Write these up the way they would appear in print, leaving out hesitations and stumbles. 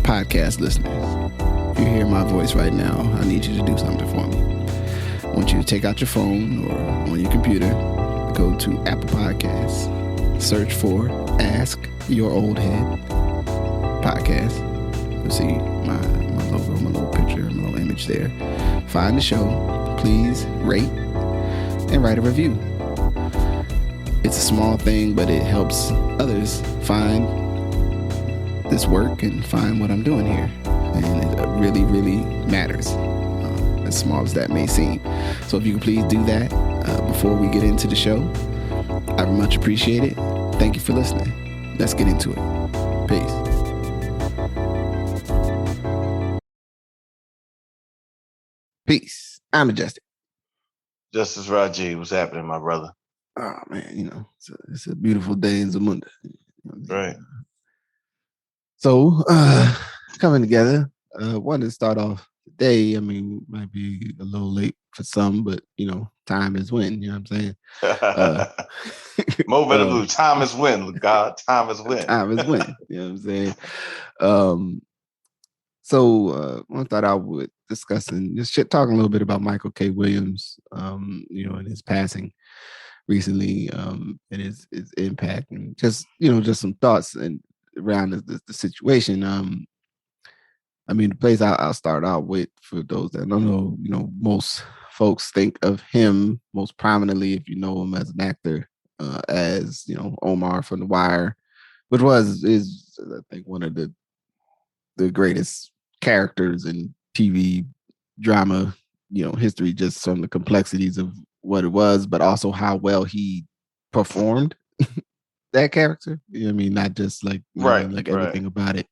podcast listeners, if you hear my voice right now, I need you to do something for me. I want you to take out your phone or on your computer, go to Apple Podcasts, search for Ask Your Oldhead Podcast. You'll see my logo, my little picture, my little image there. Find the show. Please rate and write a review. It's a small thing, but it helps others find this work and find what I'm doing here. And it really, really matters, as small as that may seem. So if you can please do that before we get into the show, I would much appreciate it. Thank you for listening. Let's get into it. Peace. Peace. I'm Majestic. Justice Rajee, what's happening, my brother? Oh man, it's a beautiful day in Zamunda. Right. So coming together, wanted to start off today. I mean, might be a little late for some, but time is when. You know what I'm saying? Mo better blue. Time is when, God. Time is when. Time is when. You know what I'm saying? So I thought I would discussing just talking a little bit about Michael K. Williams, and his passing recently, and his impact, and just some thoughts and around the situation. I mean, the place I'll start out with, for those that don't know, most folks think of him most prominently, if you know him as an actor, as Omar from The Wire, which is I think one of the greatest characters in TV drama, history, just from the complexities of what it was, but also how well he performed that character. You know what I mean? Not just like everything about it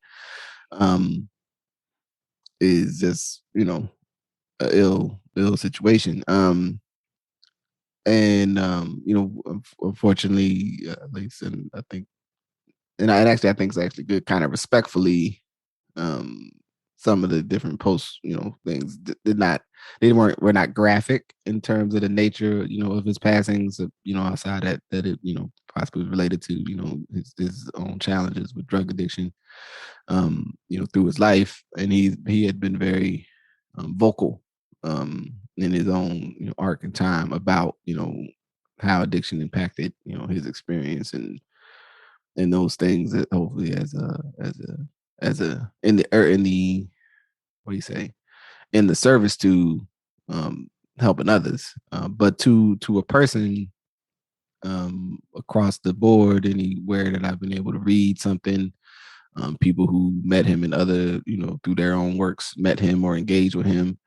is just a ill situation. Unfortunately, at least, and I think, I think it's actually good, kind of respectfully, some of the different posts, things were not graphic in terms of the nature, of his passings, outside that it, possibly related to, his own challenges with drug addiction, through his life. And he had been very vocal in his own arc and time about, how addiction impacted, his experience and those things, that hopefully as a in the what do you say, in the service to helping others, but to a person across the board, anywhere that I've been able to read something, people who met him and other, through their own works, met him or engaged with him,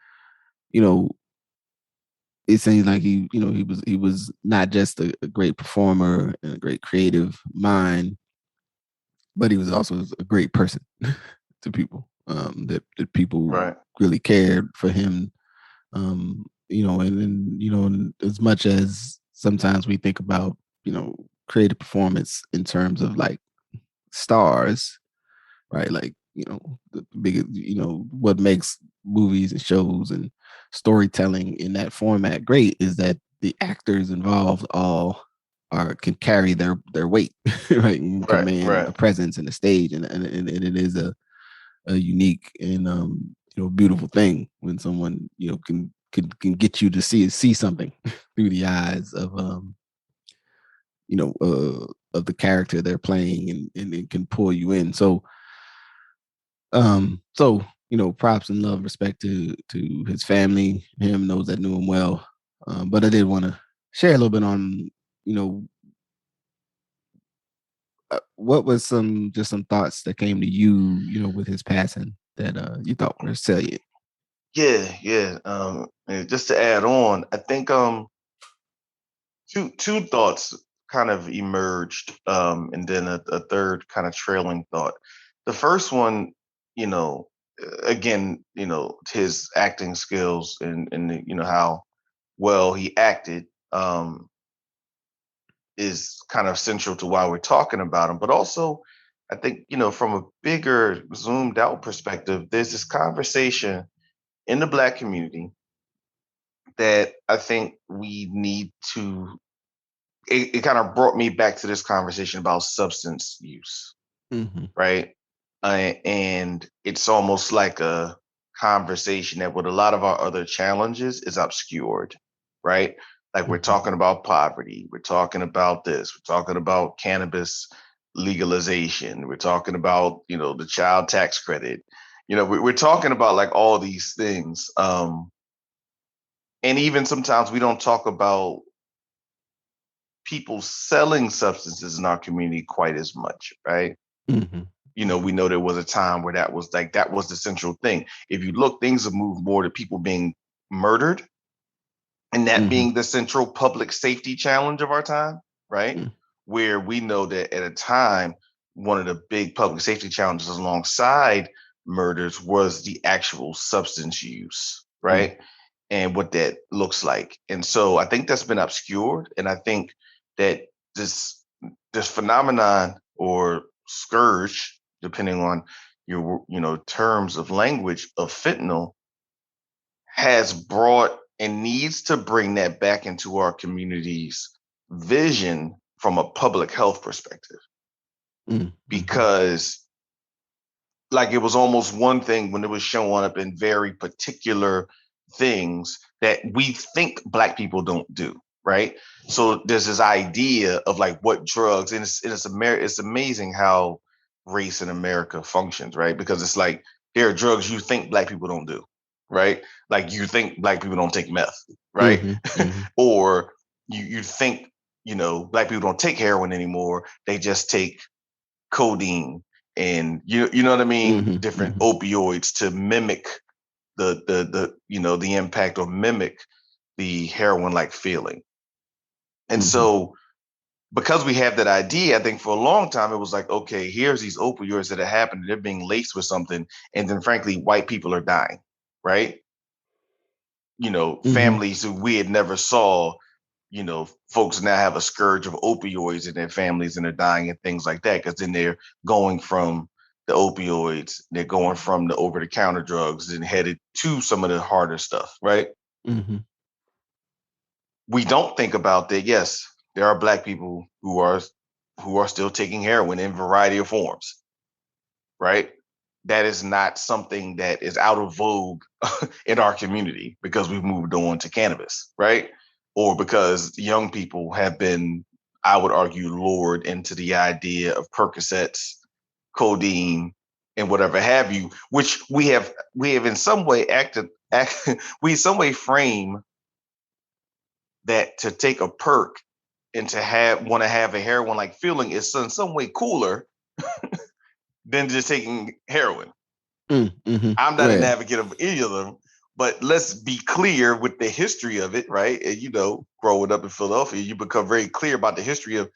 it seems like he was not just a great performer and a great creative mind, but he was also a great person to people, that people really cared for him. And as much as sometimes we think about, creative performance in terms of like stars, right? Like, the big, what makes movies and shows and storytelling in that format great is that the actors involved all can carry their weight, right? And command a presence in the stage, and it is a unique and beautiful thing when someone can get you to see something through the eyes of of the character they're playing, and it can pull you in. So props and love, respect to his family, him, those that knew him well. But I did want to share a little bit on what was some thoughts that came to you, with his passing that you thought were salient. Yeah. And just to add on, I think two thoughts kind of emerged, and then a third kind of trailing thought. The first one, again, his acting skills and how well he acted, is kind of central to why we're talking about him. But also, I think, from a bigger zoomed out perspective, there's this conversation in the Black community that I think we need to, it kind of brought me back to this conversation about substance use, right? And it's almost like a conversation that with a lot of our other challenges is obscured, right? Like we're talking about poverty, we're talking about this, we're talking about cannabis legalization, we're talking about, the child tax credit. We're talking about like all these things. And even sometimes we don't talk about people selling substances in our community quite as much, right? Mm-hmm. We know there was a time where that was the central thing. If you look, things have moved more to people being murdered and that Mm-hmm. being the central public safety challenge of our time, right? Mm-hmm. Where we know that at a time, one of the big public safety challenges alongside murders was the actual substance use, right? And what that looks like. And so I think that's been obscured. And I think that this this phenomenon or scourge, depending on your terms of language of fentanyl, has brought and needs to bring that back into our community's vision from a public health perspective. Mm-hmm. Because like it was almost one thing when it was showing up in very particular things that we think Black people don't do, right? So there's this idea of like what drugs, and it's amazing how race in America functions, right? Because it's like there are drugs you think Black people don't do, right? Like you think Black people don't take meth, right? Mm-hmm. Mm-hmm. Or you think Black people don't take heroin anymore; they just take codeine and you know what I mean, Mm-hmm. different Mm-hmm. opioids to mimic the impact or mimic the heroin like feeling. And Mm-hmm. so because we have that idea, I think for a long time it was like, okay, here's these opioids that are happening, they're being laced with something, and then frankly, white people are dying, right? Mm-hmm. Families who we had never saw, folks now have a scourge of opioids in their families and they're dying and things like that. Cause then they're going from the opioids, they're going from the over the counter drugs and headed to some of the harder stuff, right? Mm-hmm. We don't think about that. Yes, there are Black people who are still taking heroin in a variety of forms, right? That is not something that is out of vogue in our community because we've moved on to cannabis, right? Or because young people have been, I would argue, lured into the idea of Percocets, codeine, and whatever have you, which we have in some way we in some way frame that to take a perk and to have a heroin like feeling is in some way cooler than just taking heroin. Mm-hmm. I'm not an Well, advocate of any of them, but let's be clear with the history of it, right? And growing up in Philadelphia, you become very clear about the history of,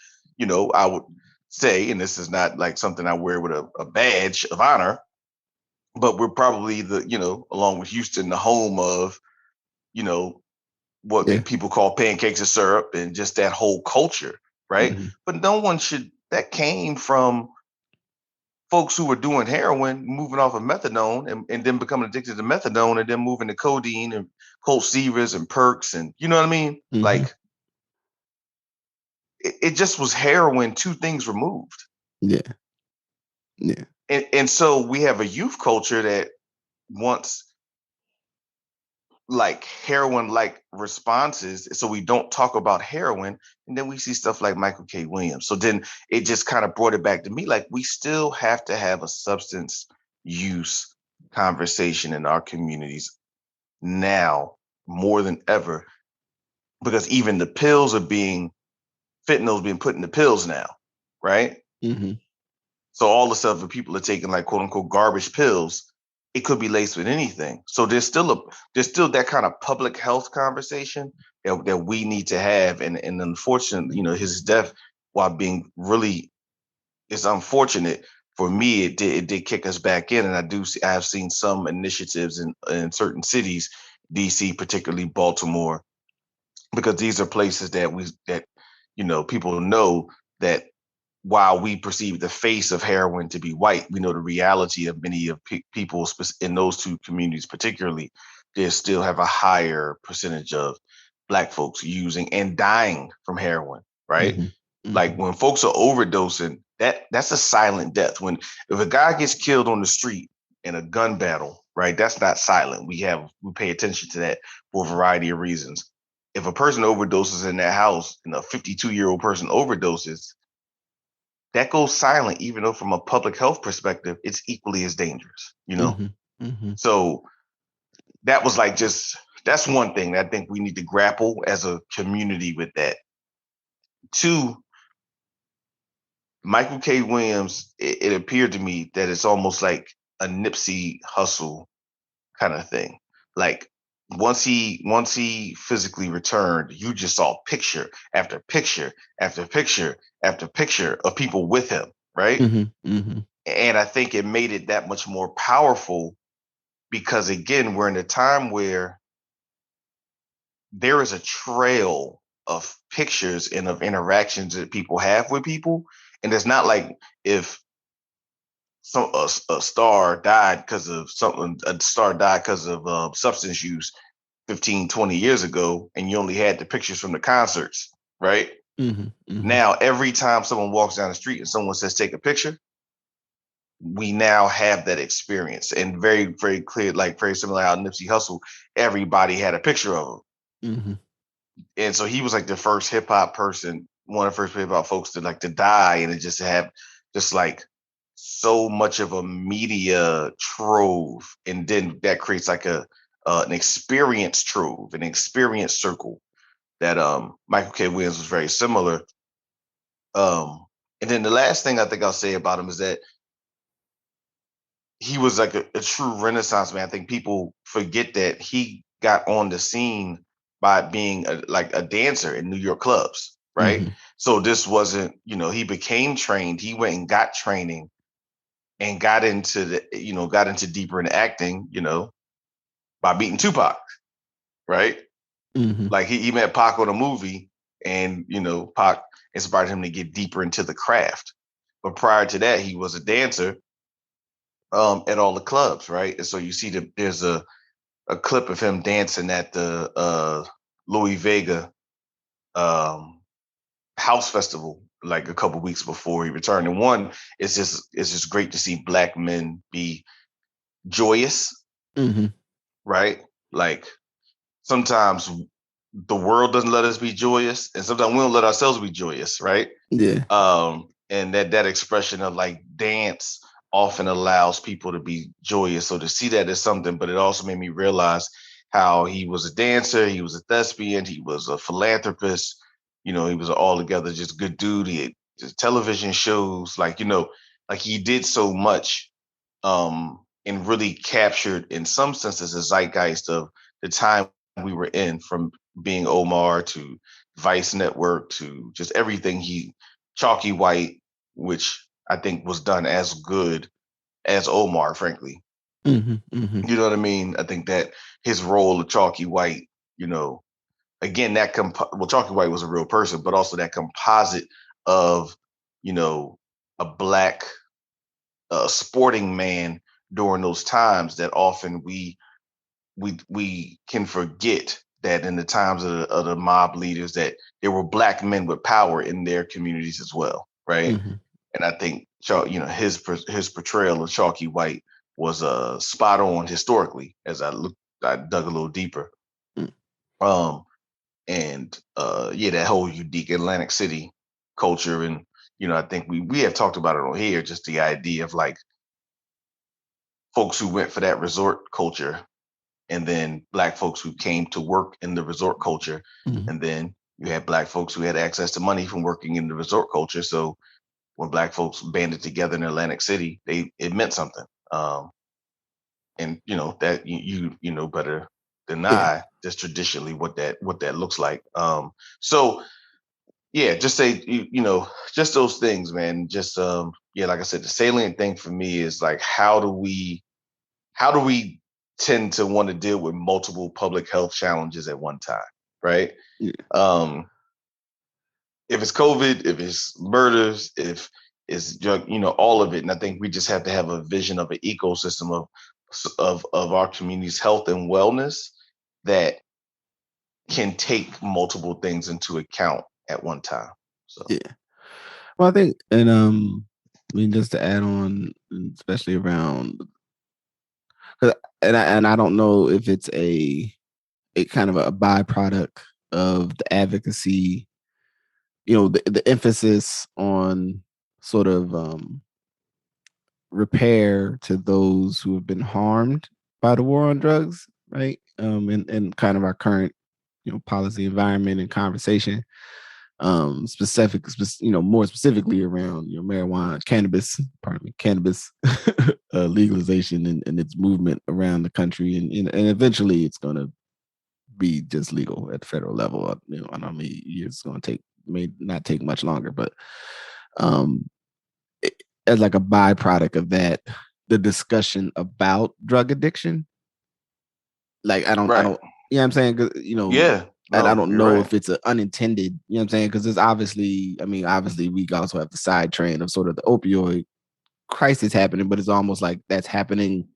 I would say, and this is not like something I wear with a badge of honor, but we're probably along with Houston, the home of, you know, yeah. what people call pancakes and syrup and just that whole culture, right? Mm-hmm. But no one should, that came from folks who were doing heroin, moving off of methadone and then becoming addicted to methadone and then moving to codeine and Colt Severs and perks. And you know what I mean? Mm-hmm. Like it just was heroin, two things removed. Yeah. Yeah. And so we have a youth culture that wants like heroin like responses. So we don't talk about heroin. And then we see stuff like Michael K. Williams. So then it just kind of brought it back to me. Like we still have to have a substance use conversation in our communities now more than ever, because even the pills are fentanyl's being put in the pills now, right? Mm-hmm. So all the stuff that people are taking like quote unquote garbage pills, it could be laced with anything. So there's still that kind of public health conversation that we need to have. And unfortunately, his death, while being really is unfortunate for me, it did kick us back in. And I have seen some initiatives in certain cities, DC, particularly Baltimore, because these are places that people know that while we perceive the face of heroin to be white, we know the reality of many of people in those two communities, particularly, they still have a higher percentage of Black folks using and dying from heroin, right? Mm-hmm. Like Mm-hmm. when folks are overdosing, that's a silent death. If a guy gets killed on the street in a gun battle, right? That's not silent. We pay attention to that for a variety of reasons. If a person overdoses in that house and a 52-year-old person overdoses, that goes silent, even though from a public health perspective, it's equally as dangerous, you know? Mm-hmm. Mm-hmm. So that was like that's one thing that I think we need to grapple as a community with that. Two, Michael K. Williams, it appeared to me that it's almost like a Nipsey Hussle kind of thing. Like once he physically returned, you just saw picture after picture after picture after picture of people with him, right? Mm-hmm. Mm-hmm. And I think it made it that much more powerful because, again, we're in a time where there is a trail of pictures and of interactions that people have with people. And it's not like if a star died because of something, a star died because of substance use 15, 20 years ago, and you only had the pictures from the concerts, right? Mm-hmm. Mm-hmm. Now, every time someone walks down the street and someone says, take a picture, we now have that experience. And very, very clear, like very similar how Nipsey Hussle, everybody had a picture of him. Mm-hmm. And so he was like the first hip hop person, one of the first hip hop folks to die, and it just have just like so much of a media trove, and then that creates like an experience trove, an experience circle that Michael K. Williams was very similar. And then the last thing I think I'll say about him is that he was like a true Renaissance man. I think people forget that he got on the scene by being a dancer in New York clubs, right? Mm-hmm. So this wasn't, he became trained. He went and got training and got into deeper into acting, by meeting Tupac, right? Mm-hmm. Like he met Pac on a movie, and Pac inspired him to get deeper into the craft. But prior to that, he was a dancer at all the clubs, right? And so you see that there's a clip of him dancing at the Louis Vega house festival like a couple weeks before he returned. And one, it's just great to see Black men be joyous, Mm-hmm. right? Like sometimes the world doesn't let us be joyous, and sometimes we don't let ourselves be joyous, right? Yeah. And that expression of like dance often allows people to be joyous. So to see that as something, but it also made me realize how he was a dancer, he was a thespian, he was a philanthropist, he was an altogether just good dude. He had just television shows, like he did so much, and really captured in some senses the zeitgeist of the time we were in, from being Omar to Vice Network to just everything Chalky White, which I think was done as good as Omar, frankly. Mm-hmm. Mm-hmm. You know what I mean? I think that his role of Chalky White, again, Chalky White was a real person, but also that composite of, a Black sporting man during those times that often we can forget that in the times of the mob leaders that there were Black men with power in their communities as well, right? Mm-hmm. And I think his portrayal of Chalky White was spot on historically. As I dug a little deeper, and that whole unique Atlantic City culture, and I think we have talked about it on here, just the idea of like folks who went for that resort culture, and then Black folks who came to work in the resort culture, Mm-hmm. and then you had Black folks who had access to money from working in the resort culture. So when Black folks banded together in Atlantic City, it meant something. And that you know better than Yeah. I, just traditionally what that looks like. So yeah, just say just those things, man. Just like I said, the salient thing for me is like how do we tend to want to deal with multiple public health challenges at one time, right? Yeah. If it's COVID, if it's murders, if it's drug, all of it. And I think we just have to have a vision of an ecosystem of our community's health and wellness that can take multiple things into account at one time. So Yeah. Well, I think, and I mean, just to add on, especially around, and I don't know if it's a kind of a byproduct of the advocacy, the emphasis on sort of repair to those who have been harmed by the war on drugs, right? And kind of our current, policy environment and conversation, more specifically around, marijuana, cannabis legalization and its movement around the country, and eventually it's going to be just legal at the federal level. I don't mean it's going to may not take much longer, but um, as like a byproduct of that, the discussion about drug addiction, like I don't, you know what I'm saying? 'Cause, Yeah. and I No, don't you're know right. if it's an unintended, you know what I'm saying? Because there's obviously we also have the side train of sort of the opioid crisis happening, but it's almost like that's happening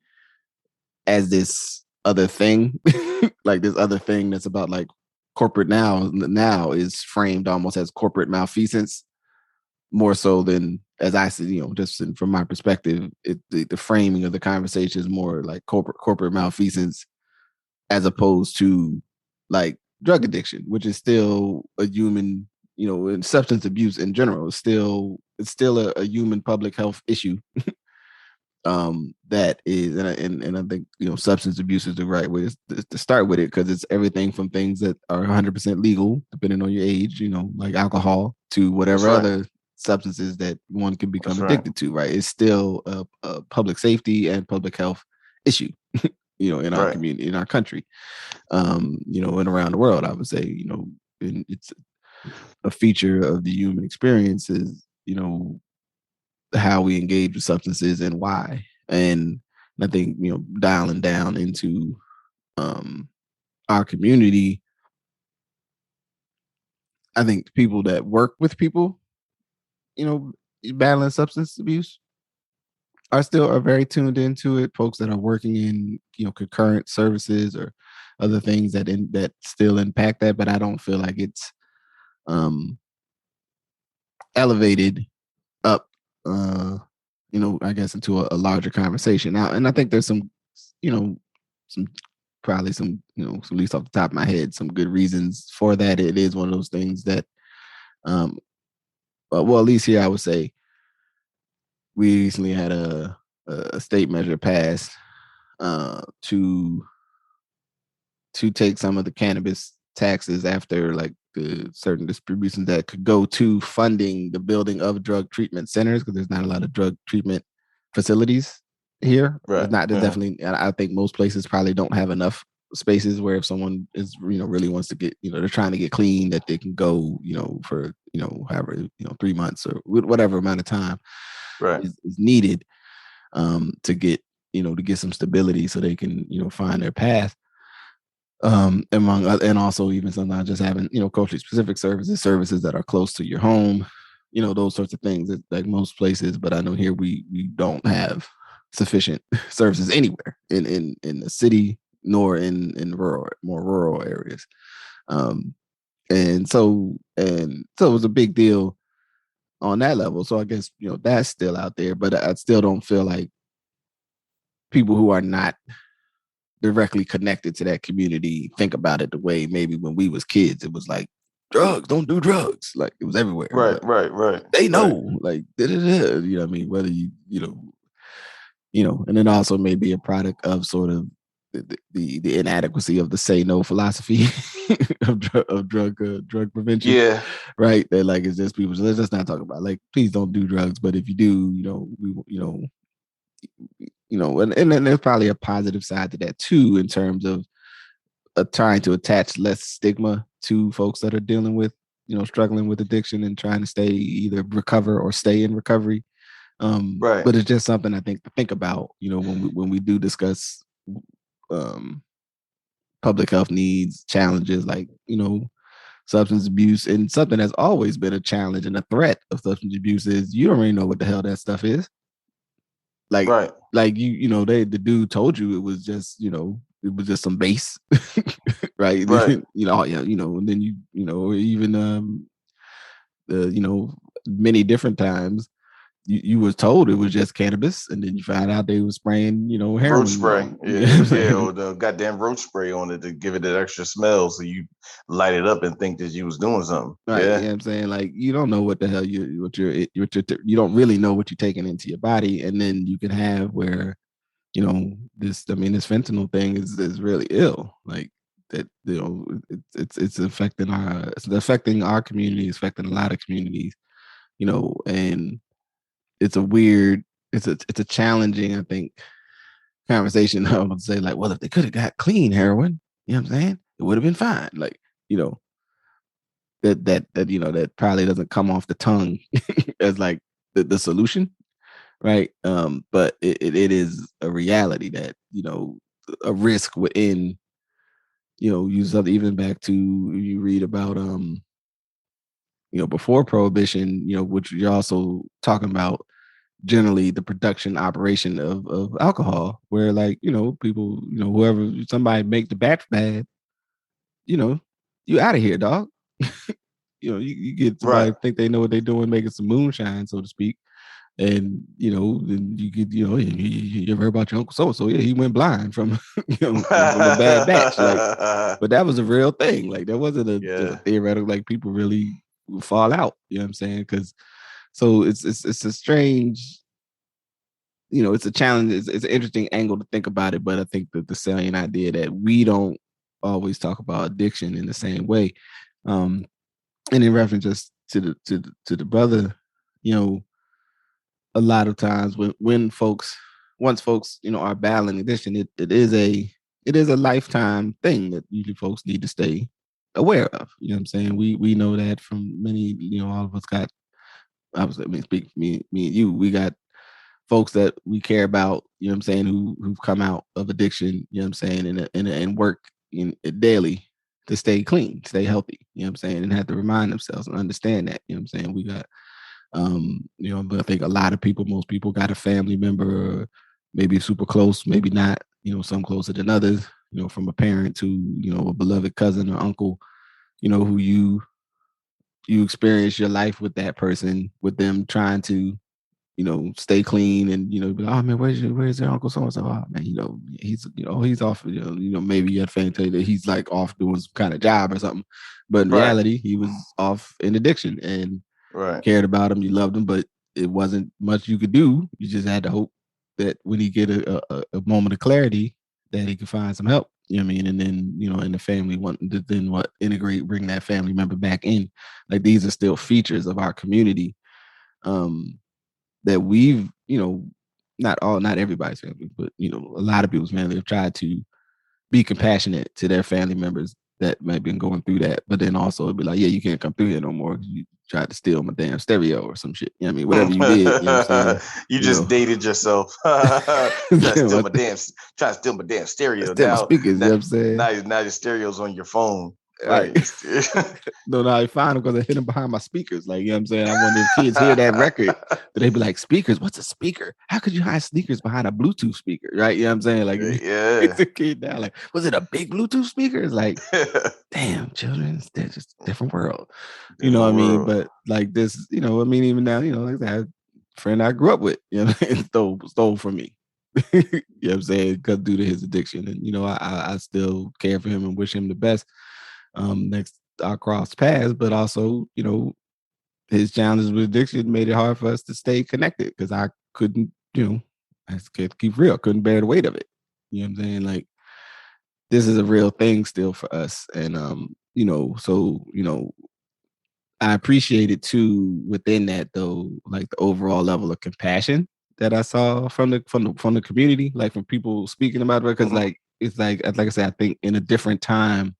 as this other thing, like this other thing that's about like corporate now is framed almost as corporate malfeasance more so than, as I see, just from my perspective, the framing of the conversation is more like corporate malfeasance as opposed to like drug addiction, which is still a human, and substance abuse in general is still a human public health issue. That is, and I think substance abuse is the right way to start with it, because it's everything from things that are 100% legal, depending on your age, like alcohol, to That's whatever right. other substances that one can become That's right. addicted to. Right, it's still a public safety and public health issue, in our Right. community, in our country, and around the world. I would say, and it's a feature of the human experience is, how we engage with substances and why. And I think, dialing down into our community, I think people that work with people, battling substance abuse are very tuned into it. Folks that are working in, concurrent services or other things that still impact that, but I don't feel like it's um elevated up, I guess into a larger conversation now. And I think there's you know, some probably some, at least off the top of my head, some good reasons for that. It is one of those things that, um, well, at least here I would say we recently had a state measure passed to take some of the cannabis taxes after like the certain distributions that could go to funding the building of drug treatment centers, because there's not a lot of drug treatment facilities here. There's Right. not. There's Yeah. definitely. I think most places probably don't have enough spaces where if someone is really wants to get, they're trying to get clean, that they can go, for however, 3 months or whatever amount of time Right. is needed, to get, to get some stability so they can, find their path, and also even sometimes just having, culturally specific services that are close to your home, those sorts of things that, like most places. But I know here we don't have sufficient services anywhere in the city, nor in more rural areas. um and so it was a big deal on that level. So I guess, that's still out there, but I still don't feel like people who are not directly connected to that community think about it the way maybe when we was kids. It was like, drugs, don't do drugs. Like it was everywhere. Right. Like Right. Right. they Right. know, like da-da-da, you know what I mean? Whether and it also may be a product of sort of the inadequacy of the say no philosophy of drug prevention, Yeah. right? That like it's just people. Let's just not talk about, like, please don't do drugs, but if you do, and then there's probably a positive side to that too, in terms of trying to attach less stigma to folks that are dealing with, struggling with addiction and trying to stay, either recover or stay in recovery. Right. But it's just something I think to think about, when we do discuss um, public health needs, challenges like, substance abuse. And something that's always been a challenge and a threat of substance abuse is you don't really know what the hell that stuff is. Like, Right. the dude told you it was just, it was just some base, right? Right. Yeah, and then even the, many different times you was told it was just cannabis, and then you find out they was spraying, Roach heroin spray. on. You know what Yeah, I'm yeah, saying? or the goddamn roach spray on it to give it that extra smell, so you light it up and think that you was doing something. Right. You Yeah, know what I'm saying? Like you don't know what the hell you don't really know what you're taking into your body. And then you can have where, this fentanyl thing is really ill. Like that, it's affecting our community, it's affecting a lot of communities, and it's a weird, it's a challenging, I think, conversation. I would say, like, well, if they could have got clean heroin, you know what I'm saying? It would have been fine. Like, that probably doesn't come off the tongue as like the solution, right? But it is a reality that a risk within, use of, even back to, you read about before prohibition, which you're also talking about, generally the production operation of alcohol, where, like, people, whoever, somebody make the batch bad, you know you out of here, dog. You get right. somebody think they know what they're doing, making some moonshine, so to speak, and then you get, you ever heard about your uncle so so? Yeah, he went blind from from a bad batch, like. But that was a real thing. Like, that wasn't just a Yeah, theoretical. Like, people really fall out. You know what I'm saying? Because so it's a strange, it's a challenge. It's an interesting angle to think about it. But I think that the salient idea that we don't always talk about addiction in the same way. Um, and in reference just to the brother, you know, a lot of times when once folks, are battling addiction, it is a lifetime thing that usually folks need to stay aware of. You know what I'm saying? We know that from many, all of us got, speak for me and you, we got folks that we care about, what I'm saying, who've come out of addiction, what I'm saying, and work daily to stay clean, stay healthy, what I'm saying, and have to remind themselves and understand that, what I'm saying. We got but I think a lot of people, most people got a family member, maybe super close, maybe not, some closer than others, from a parent to, a beloved cousin or uncle, who you experience your life with that person, with them trying to, stay clean, and be like, oh man, where's your uncle so and so? Oh man, he's off. Maybe your family tell you that he's like off doing some kind of job or something, but in right, reality, he was off in addiction, and you right. cared about him, you loved him, but it wasn't much you could do. You just had to hope that when he get a moment of clarity, that he could find some help. You know what I mean? And then, and the family wanting to then integrate, bring that family member back in. Like, these are still features of our community, that we've, not everybody's family, but a lot of people's family have tried to be compassionate to their family members that might be going through that, but then also it'd be like, yeah, you can't come through here no more. You tried to steal my damn stereo or some shit. You know what I mean? Whatever you did, you know what I'm saying? You You know, just dated yourself. Try to steal my damn, try to steal my damn stereo. steal my Now, speakers, you now, know what I'm saying? now your stereo's on your phone. Right. Right. No, no, I find them because I hid them behind my speakers. Like, you know what I'm saying? I wonder if kids hear that record, do they be like, speakers? What's a speaker? How could you hide sneakers behind a Bluetooth speaker? Right? You know what I'm saying? Like, Yeah. it's a kid now. Like, was it a big Bluetooth speaker? It's like, damn, children, they're just a different world. You know what Different I mean? world. But like this, even now, like I had a friend I grew up with, stole from me. You know what I'm saying? Because due to his addiction. And I still care for him and wish him the best. Next our cross paths, but also, his challenges with addiction made it hard for us to stay connected, because I couldn't, I just can't keep real, couldn't bear the weight of it. You know what I'm saying? Like, this is a real thing still for us. And so I appreciate it too, within that though, like the overall level of compassion that I saw from the community, like from people speaking about it. Because Mhm. like, it's like I said, I think in a different time,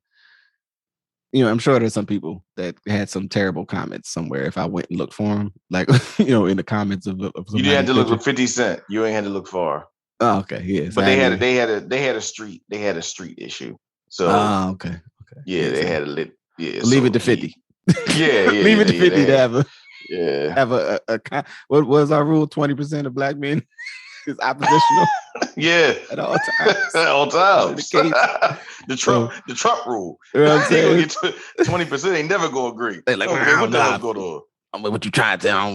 I'm sure there's some people that had some terrible comments somewhere if I went and looked for them, like, in the comments of You didn't have somebody's to look for picture. 50 Cent. You ain't had to look far. Oh, okay, yeah. So But I hadn't even. they had a street issue. So Oh, okay, okay, yeah, yeah. they So had a lit. Yeah, we'll leave it so to 50. yeah, Leave it to yeah, 50 to have a yeah. have what was our rule? 20% of black men is oppositional Yeah. at all times. All Probably the times. case. So, The Trump rule. you know what I'm You gonna saying? get 20%, they never gonna agree. They like, I don't care wow, what the hell's nah, going on. what you trying to tell?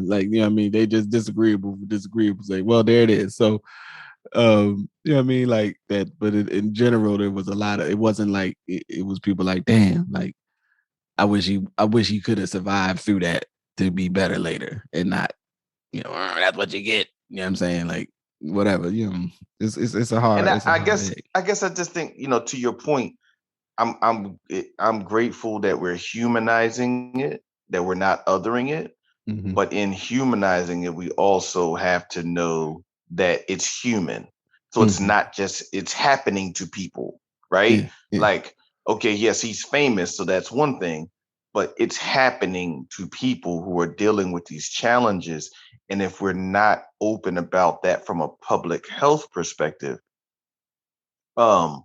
Like, you know what I mean? They just disagreeable. Say, well, there it is. So, you know what I mean? Like that. But in general, there was a lot of. It wasn't like it was people like, damn, like I wish he could have survived through that to be better later, and not, that's what you get. You know what I'm saying? Like whatever. It's a hard And I hard guess egg. I guess I just think, to your point, I'm grateful that we're humanizing it, that we're not othering it. Mm-hmm. But in humanizing it, we also have to know that it's human. So it's not just, it's happening to people, right? Yeah. Like, okay, yes, he's famous, so that's one thing, but it's happening to people who are dealing with these challenges. And if we're not open about that from a public health perspective, um,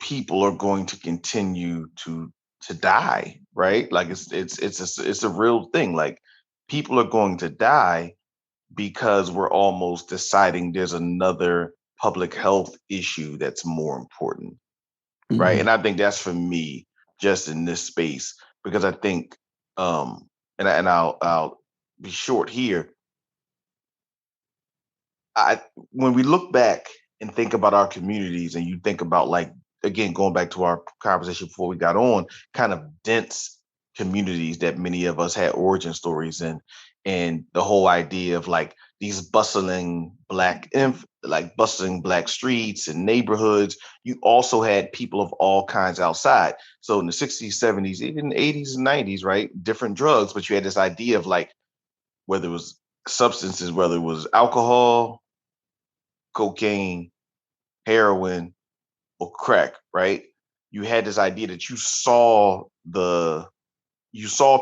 people are going to continue to die, right? Like it's a real thing. Like people are going to die because we're almost deciding there's another public health issue that's more important, right? Mm-hmm. And I think that's for me just in this space because I think, I'll be short here. I When we look back and think about our communities, and you think about, like, again, going back to our conversation before we got on, kind of dense communities that many of us had origin stories in, and the whole idea of like these bustling black streets and neighborhoods. You also had people of all kinds outside. So in the 60s, 70s, even 80s and 90s, right? Different drugs, but you had this idea of like whether it was substances, whether it was alcohol, cocaine, heroin, or crack, right? You had this idea that you saw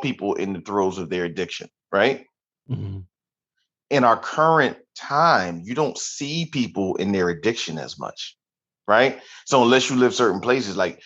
people in the throes of their addiction, right? Mm-hmm. In our current time, you don't see people in their addiction as much, right? So unless you live certain places, like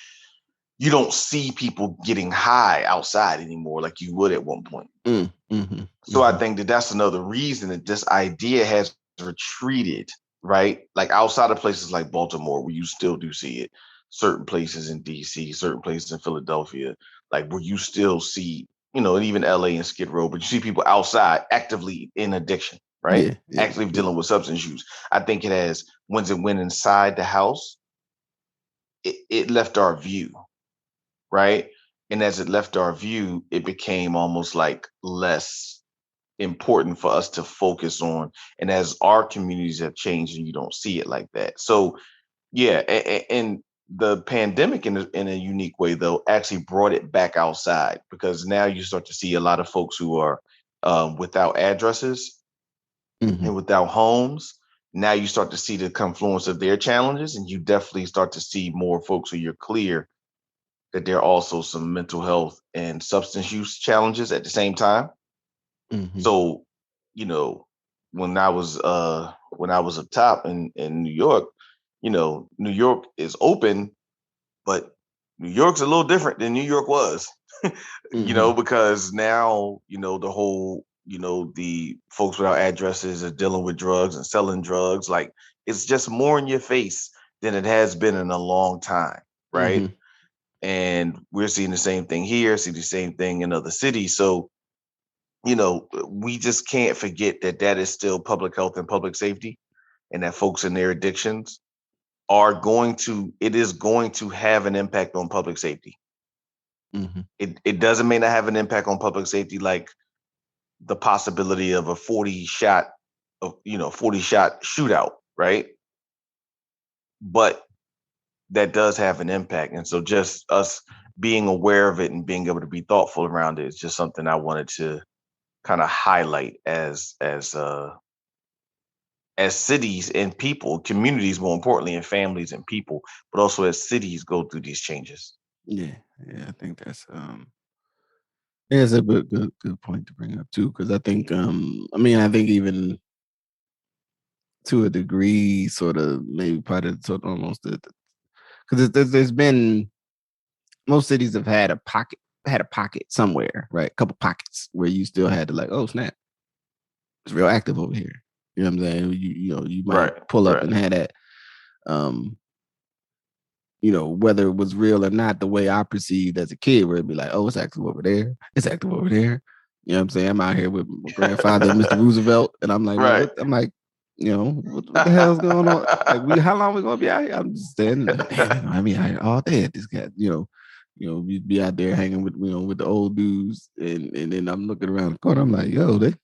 you don't see people getting high outside anymore like you would at one point. Mm-hmm. So I think that that's another reason that this idea has retreated, right? Like outside of places like Baltimore, where you still do see it, certain places in DC, certain places in Philadelphia, like where you still see, and even LA and Skid Row, but you see people outside actively in addiction, right? Actively Yeah. dealing with substance use. I think it has, once it went inside the house, it left our view, right? And as it left our view, it became almost like less important for us to focus on. And as our communities have changed, and you don't see it like that. So yeah, and the pandemic in a unique way though actually brought it back outside, because now you start to see a lot of folks who are without addresses Mm-hmm. and without homes. Now you start to see the confluence of their challenges, and you definitely start to see more folks who you're clear that there are also some mental health and substance use challenges at the same time. Mm-hmm. So, you know, when I was up top in New York, New York is open, but New York's a little different than New York was. Mm-hmm. Because now, the whole, the folks without addresses are dealing with drugs and selling drugs. Like it's just more in your face than it has been in a long time, right? Mm-hmm. And we're seeing the same thing here, see the same thing in other cities. So, we just can't forget that that is still public health and public safety, and that folks in their addictions it is going to have an impact on public safety. Mm-hmm. It doesn't may not have an impact on public safety like the possibility of a 40 shot shootout, right? But that does have an impact. And so just us being aware of it and being able to be thoughtful around it is just something I wanted to kind of highlight as cities and people, communities, more importantly, and families and people, but also as cities go through these changes. Yeah. I think that's yeah, it's a good point to bring up too, because I think I think even to a degree, sort of maybe part of sort of almost because there's been most cities have had a pocket somewhere, right? A couple pockets where you still had to like, oh snap, it's real active over here. You know what I'm saying? You might Right, pull up right. and have that um whether it was real or not, the way I perceived as a kid, where it'd be like, oh, it's active over there. It's active over there. You know what I'm saying? I'm out here with my grandfather, Mr. Roosevelt, and I'm like, man, Right. what? I'm like, what the hell's going on? Like, how long we gonna be out here? I'm just standing like, damn, we gonna have me out here all day at this guy, we'd be out there hanging with the old dudes, and then I'm looking around the corner, I'm like, yo, there's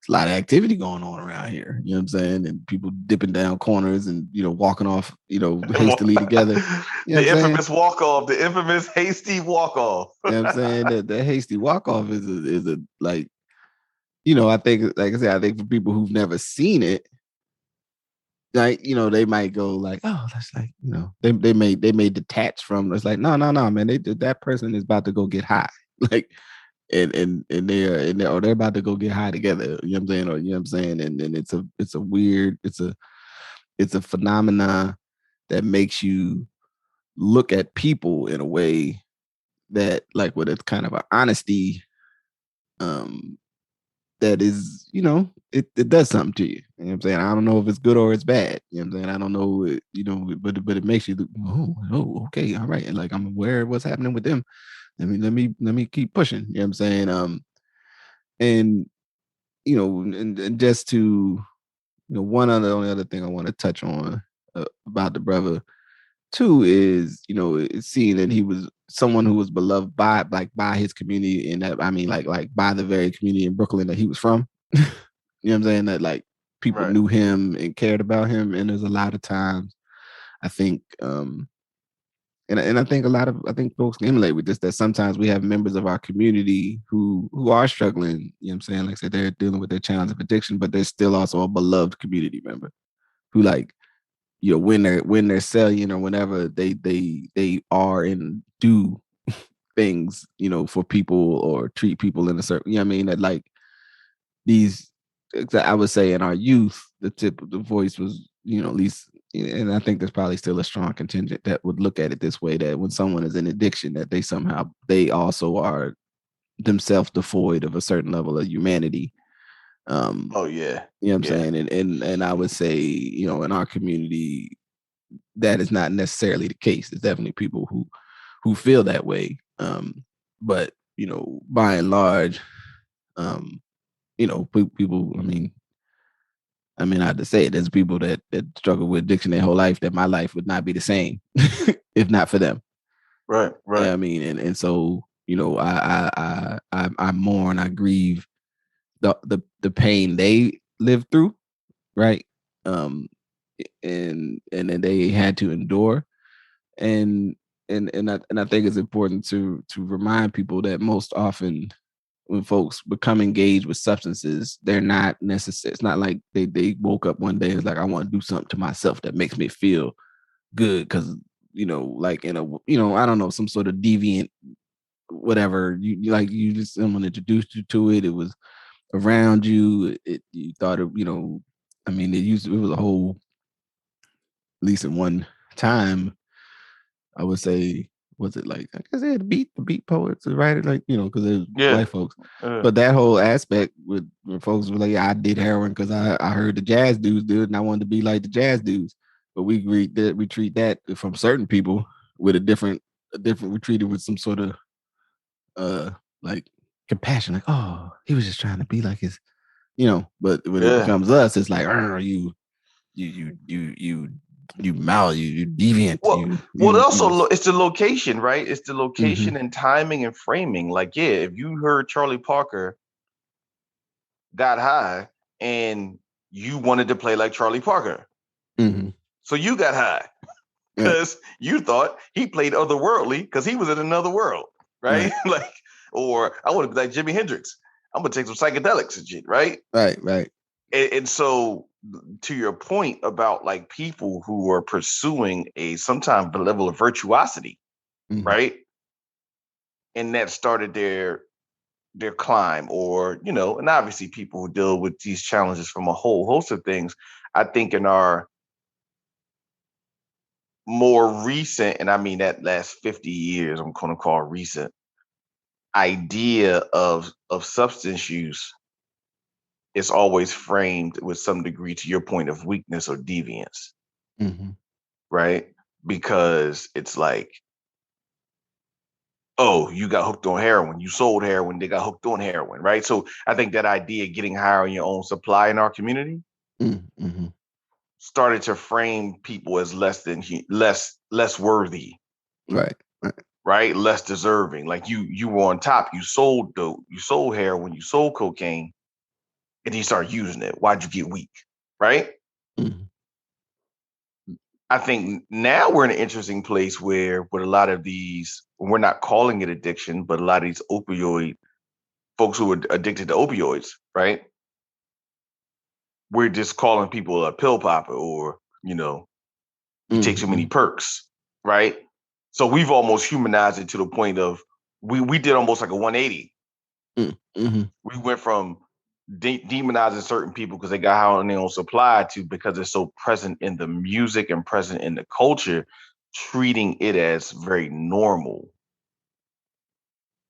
a lot of activity going on around here. You know what I'm saying? And people dipping down corners and walking off, hastily together. You know what I'm The saying? infamous walk off, the infamous hasty walk off. You know what I'm saying? That hasty walk off is a like, I think, like I said, I think for people who've never seen it, like, they might go like, oh, that's like, they may detach from it's like, no, man, that person is about to go get high. Like, or they're about to go get high together. You know what I'm saying? Or you know what I'm saying? And it's a weird, it's a phenomena that makes you look at people in a way that, like, with a kind of an honesty, that is, it does something to you. You know what I'm saying? I don't know if it's good or it's bad. You know what I'm saying? I don't know, but it makes you, okay, all right. And like, I'm aware of what's happening with them. Let me keep pushing. You know what I'm saying? And and just to, one only other thing I want to touch on about the brother too is, seeing that he was someone who was beloved by his community, and that, I mean, like by the very community in Brooklyn that he was from. You know what I'm saying? That, like, people Right. knew him and cared about him, and there's a lot of times, I think, and I think I think folks can emulate with this, that sometimes we have members of our community who are struggling. You know what I'm saying? Like I said, they're dealing with their challenge of addiction, but they're still also a beloved community member who, like, when they're selling or whenever they are and do things, for people or treat people in a certain, you know what I mean? That, like, these, I would say, in our youth, the tip of the voice was, at least, and I think there's probably still a strong contingent that would look at it this way, that when someone is in addiction, that they also are themselves devoid of a certain level of humanity. Oh yeah. You know what I'm Yeah. saying? And I would say, in our community, that is not necessarily the case. There's definitely people who feel that way. But by and large, people, I mean, I had to say it. There's people that struggle with addiction their whole life, that my life would not be the same if not for them. Right. Right. Yeah, I mean, and so, I mourn, I grieve the pain they lived through, right? And then they had to endure, and I think it's important to remind people that most often, when folks become engaged with substances, they're not necessary. It's not like they woke up one day and was like, I want to do something to myself that makes me feel good, because, like, in a, I don't know, some sort of deviant whatever, you just, someone introduced you to it, it was around you, you thought it, I mean, it was a whole, at least in one time, I would say, was it like, I guess they had the beat poets, the writer, like, because they're white folks. But that whole aspect with when folks were like, yeah, I did heroin because I heard the jazz dudes do it and I wanted to be like the jazz dudes. But we treat that from certain people with a different, we treat it with some sort of like compassion, like, oh, he was just trying to be like his, but when it becomes us, it's like, you deviant. Well, also it's the location, right? It's the location and timing and framing. Like, yeah, if you heard Charlie Parker got high and you wanted to play like Charlie Parker, so you got high because you thought he played otherworldly because he was in another world, right? Like, or I want to be like Jimi Hendrix. I'm gonna take some psychedelics and shit, right? Right. And so, to your point about, like, people who are pursuing sometimes the level of virtuosity, right? And that started their climb, or, and obviously people who deal with these challenges from a whole host of things. I think in our more recent, and I mean that last 50 years, I'm going to call recent, idea of substance use is always framed with some degree, to your point, of weakness or deviance, right? because it's like, oh, you got hooked on heroin. You sold heroin. They got hooked on heroin, right? So I think that idea of getting higher on your own supply in our community Mm-hmm. started to frame people as less worthy, Right. right? Less deserving. Like you were on top. You sold dope. You sold heroin. You sold cocaine, and then you started using it. Why'd you get weak, right? Mm-hmm. I think now we're in an interesting place where with a lot of these, we're not calling it addiction, but a lot of these opioid folks who are addicted to opioids, right? We're just calling people a pill popper or, you take too many perks, right? So we've almost humanized it to the point of we did almost like a 180. Mm-hmm. We went from demonizing certain people because they got high on their own supply to because it's so present in the music and present in the culture, treating it as very normal.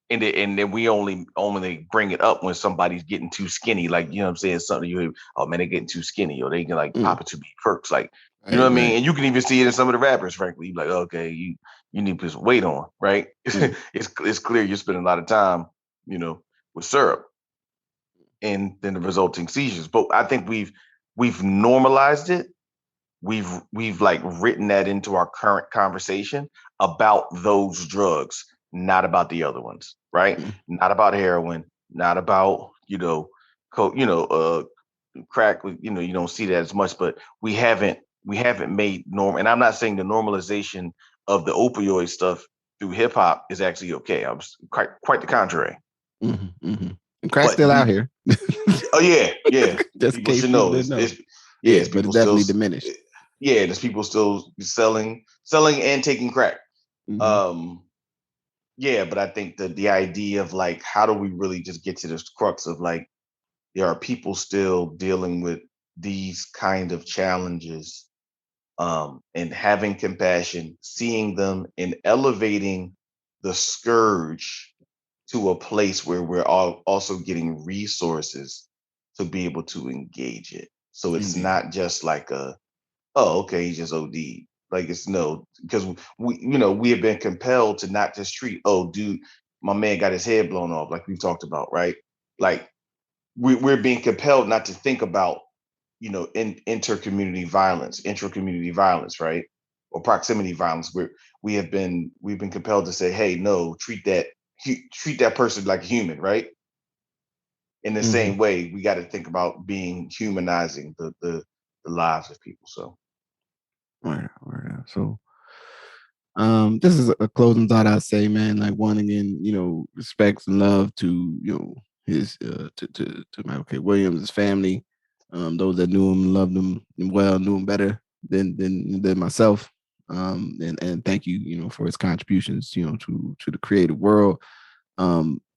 And then we only bring it up when somebody's getting too skinny, like you know what I'm saying, something you hear, oh man, they're getting too skinny, or they can like pop it too many perks, like you know what I mean. And you can even see it in some of the rappers, frankly. You're like, okay, you need to put some weight on, right? It's clear you're spending a lot of time, with syrup, and then the resulting seizures. But I think we've normalized it. We've like written that into our current conversation about those drugs, not about the other ones, right? Not about heroin, not about crack. You don't see that as much, but we haven't made norm. And I'm not saying the normalization of the opioid stuff through hip hop is actually okay. I was quite the contrary. Mm-hmm. Mm-hmm. And crack's still out here. Oh yeah. Just people should know. But it's definitely diminished. Yeah, there's people still selling and taking crack. Mm-hmm. Yeah, but I think that the idea of like, how do we really just get to this crux of like, there are people still dealing with these kind of challenges, and having compassion, seeing them, and elevating the scourge to a place where we're all also getting resources to be able to engage it. So it's not just like oh, okay, he just OD. Like it's no, because we have been compelled to not just treat, oh, dude, my man got his head blown off, like we've talked about, right? Like we're being compelled not to think about, intra-community violence, right? Or proximity violence. We've been compelled to say, hey, no, treat that person like a human, right? In the same way, we got to think about being humanizing the lives of people. So. Right. So, this is a closing thought I'd say, man. Like one again, respects and love to his to Michael K. Williams, his family, those that knew him, loved him well, knew him better than myself. And thank you, for his contributions, to the creative world.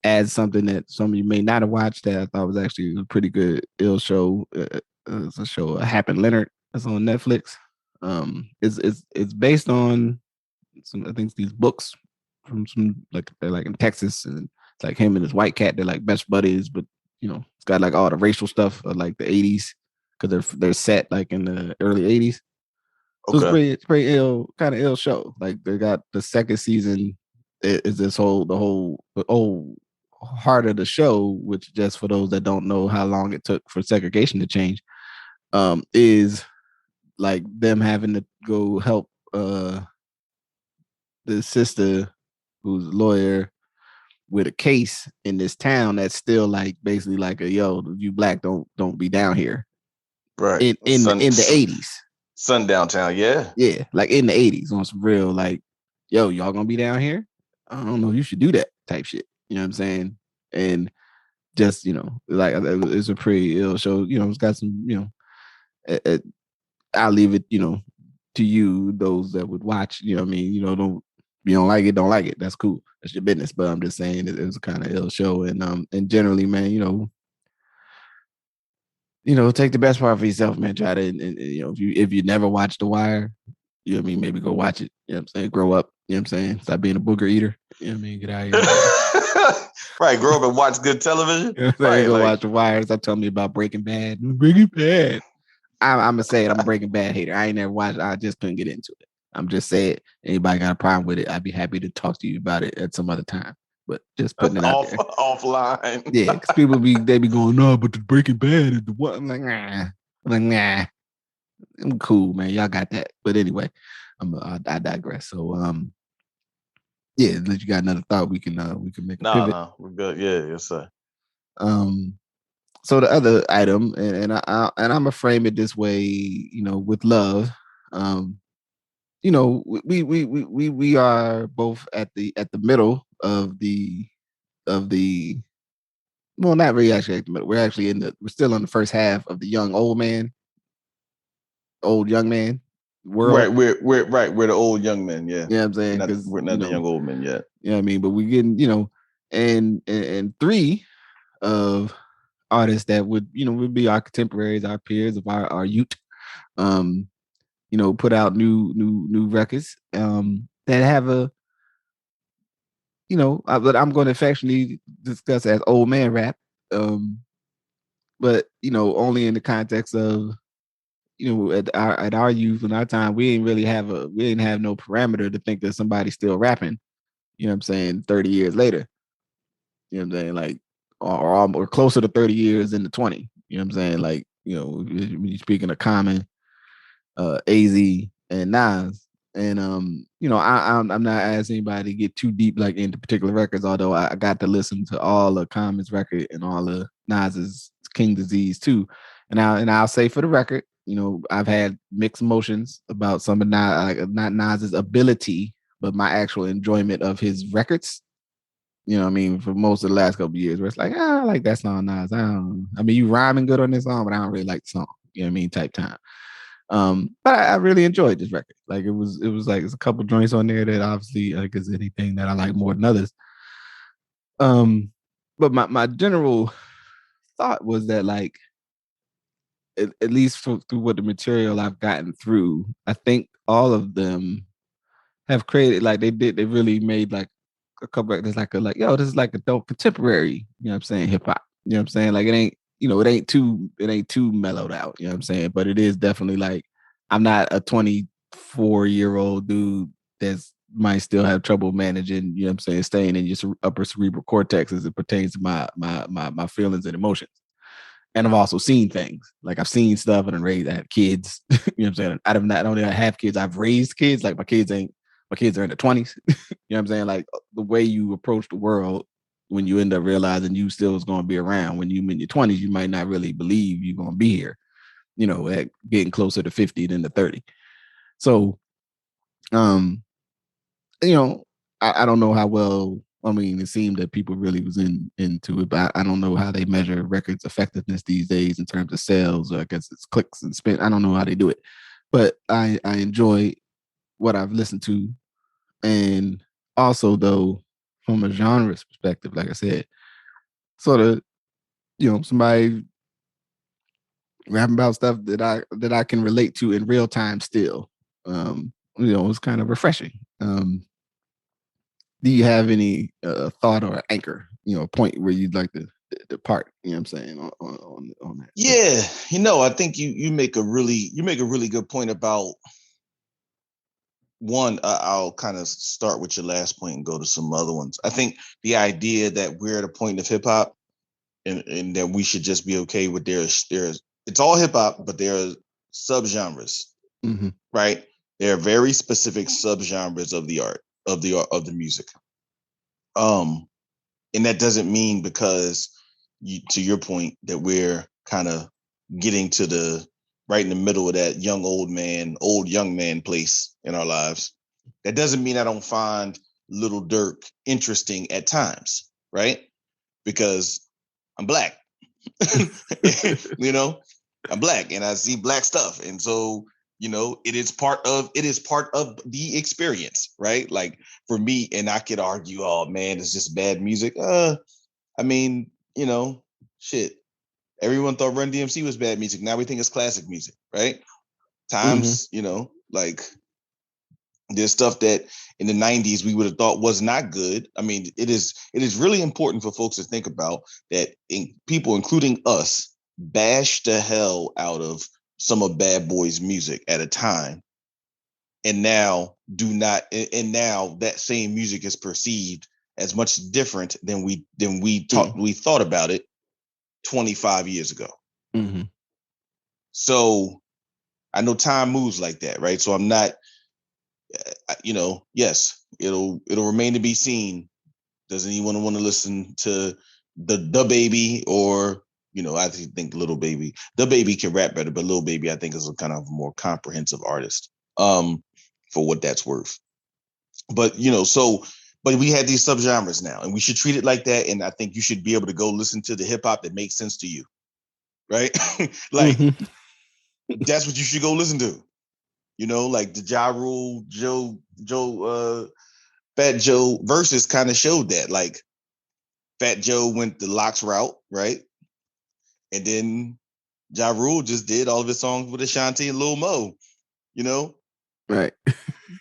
Adds something that some of you may not have watched that I thought was actually a pretty good ill show. It's a show, Happen Leonard, that's on Netflix. It's based on some, I think, these books from some, like they're like in Texas, and it's like him and his white cat, they're like best buddies, but it's got like all the racial stuff of like the 80s, because they're set like in the early 80s. So it's pretty ill, kind of ill show. Like they got the second season is the whole heart of the show, which, just for those that don't know how long it took for segregation to change, is like them having to go help the sister who's a lawyer with a case in this town that's still like basically like a, yo, you black don't be down here, right? In the 80s, sundown town, yeah, like in the 80s, on some real like, yo, y'all gonna be down here, I don't know, you should do that type shit, you know what I'm saying? And just, like, it's a pretty ill show, it's got some, I'll leave it, to you, those that would watch, I mean, you don't like it, that's cool, that's your business. But I'm just saying it was a kind of ill show, and generally, man, take the best part for yourself, man. Try to, and if you never watched The Wire, maybe go watch it. You know what I'm saying? Grow up. You know what I'm saying? Stop being a booger eater. You know what I mean? Get out of here. Right, grow up and watch good television. Right, go watch The Wire. Stop telling me about Breaking Bad. Breaking Bad. I'm gonna say it. I'm a Breaking Bad hater. I ain't never watched. I just couldn't get into it. I'm just saying, anybody got a problem with it, I'd be happy to talk to you about it at some other time. But just putting it out there. Offline. Yeah, because they be going, no, but the Breaking Bad is the what? I'm like, nah. I'm cool, man. Y'all got that. But anyway, I digress. So yeah, unless you got another thought, we can make a pivot. No, we're good. Yeah, yes, sir. So the other item, and I'm gonna frame it this way, with love. We are both at the middle of the well, not really actually at the middle. We're still in the first half of the old young man world. Right, we're the old young men, yeah. Yeah, I'm saying, because we're not the young old men yet. Yeah, I mean, but we're getting, and three of artists that would be our contemporaries, our peers of our youth, put out new records that have but I'm going to affectionately discuss as old man rap, but only in the context of at our youth and our time, we didn't have no parameter to think that somebody's still rapping. You know what I'm saying? 30 years later, you know what I'm saying? Like, or closer to 30 years into 20. You know what I'm saying? Like, when you're speaking of Common, AZ, and Nas. And I'm not asking anybody to get too deep like into particular records, although I got to listen to all of Common's record and all of Nas's King Disease too. And I'll say for the record, I've had mixed emotions about some of not Nas's ability, but my actual enjoyment of his records. You know what I mean? For most of the last couple of years, where it's like, I like that song, Nas. I mean, you rhyming good on this song, but I don't really like the song. You know what I mean? Type time. But I really enjoyed this record. Like it was like there's a couple joints on there that obviously like is anything that I like more than others. But my general thought was that like at least through what the material I've gotten through, I think all of them have created like they really made like a couple records like yo, this is like adult contemporary, you know what I'm saying, hip hop. You know what I'm saying? Like it ain't too mellowed out, you know what I'm saying? But it is definitely like I'm not a 24-year-old dude that's might still have trouble managing, you know what I'm saying, staying in your upper cerebral cortex as it pertains to my feelings and emotions. And I've also seen things. Like I've seen stuff and I have kids. You know what I'm saying? Not only I have kids, I've raised kids. Like my kids are in their 20s. You know what I'm saying? Like the way you approach the world when you end up realizing you still is going to be around when you in your 20s, you might not really believe you're going to be here, at getting closer to 50 than to 30. So, I don't know how well. I mean, it seemed that people really was into it, but I don't know how they measure records effectiveness these days in terms of sales, or I guess it's clicks and spin. I don't know how they do it, but I enjoy what I've listened to, and also though from a genre perspective, like I said, sort of somebody rapping about stuff that I can relate to in real time still. It's kind of refreshing. Do you have any thought or anchor, point where you'd like to depart? You know what I'm saying on that? Yeah, I think you make a really good point about one. I'll kind of start with your last point and go to some other ones. I think the idea that we're at a point of hip hop and that we should just be okay with there's it's all hip hop, but there are subgenres, right? There are very specific subgenres of the art of the music. And that doesn't mean because to your point that we're kind of getting to the right in the middle of that old young man place in our lives. That doesn't mean I don't find Little Durk interesting at times, right? Because I'm black. I'm black and I see black stuff. And so, it is part of the experience, right? Like for me, and I could argue, oh man, it's just bad music. I mean, shit. Everyone thought Run DMC was bad music. Now we think it's classic music, right? Times, like there's stuff that in the 90s we would have thought was not good. I mean, it is really important for folks to think about that people, including us, bash the hell out of some of Bad Boy's music at a time and now that same music is perceived as much different than we thought about it 25 years ago. Mm-hmm. So I know time moves like that, right? So I'm not, yes, it'll remain to be seen. Does anyone want to listen to the baby, or I think Little Baby. The Baby can rap better, but Little Baby I think is a kind of more comprehensive artist. For what that's worth. But but we had these subgenres now, and we should treat it like that. And I think you should be able to go listen to the hip hop that makes sense to you, right? Like that's what you should go listen to. Like the Ja Rule, Fat Joe verses kind of showed that. Like Fat Joe went the Locks route, right? And then Ja Rule just did all of his songs with Ashanti and Lil Mo, Right.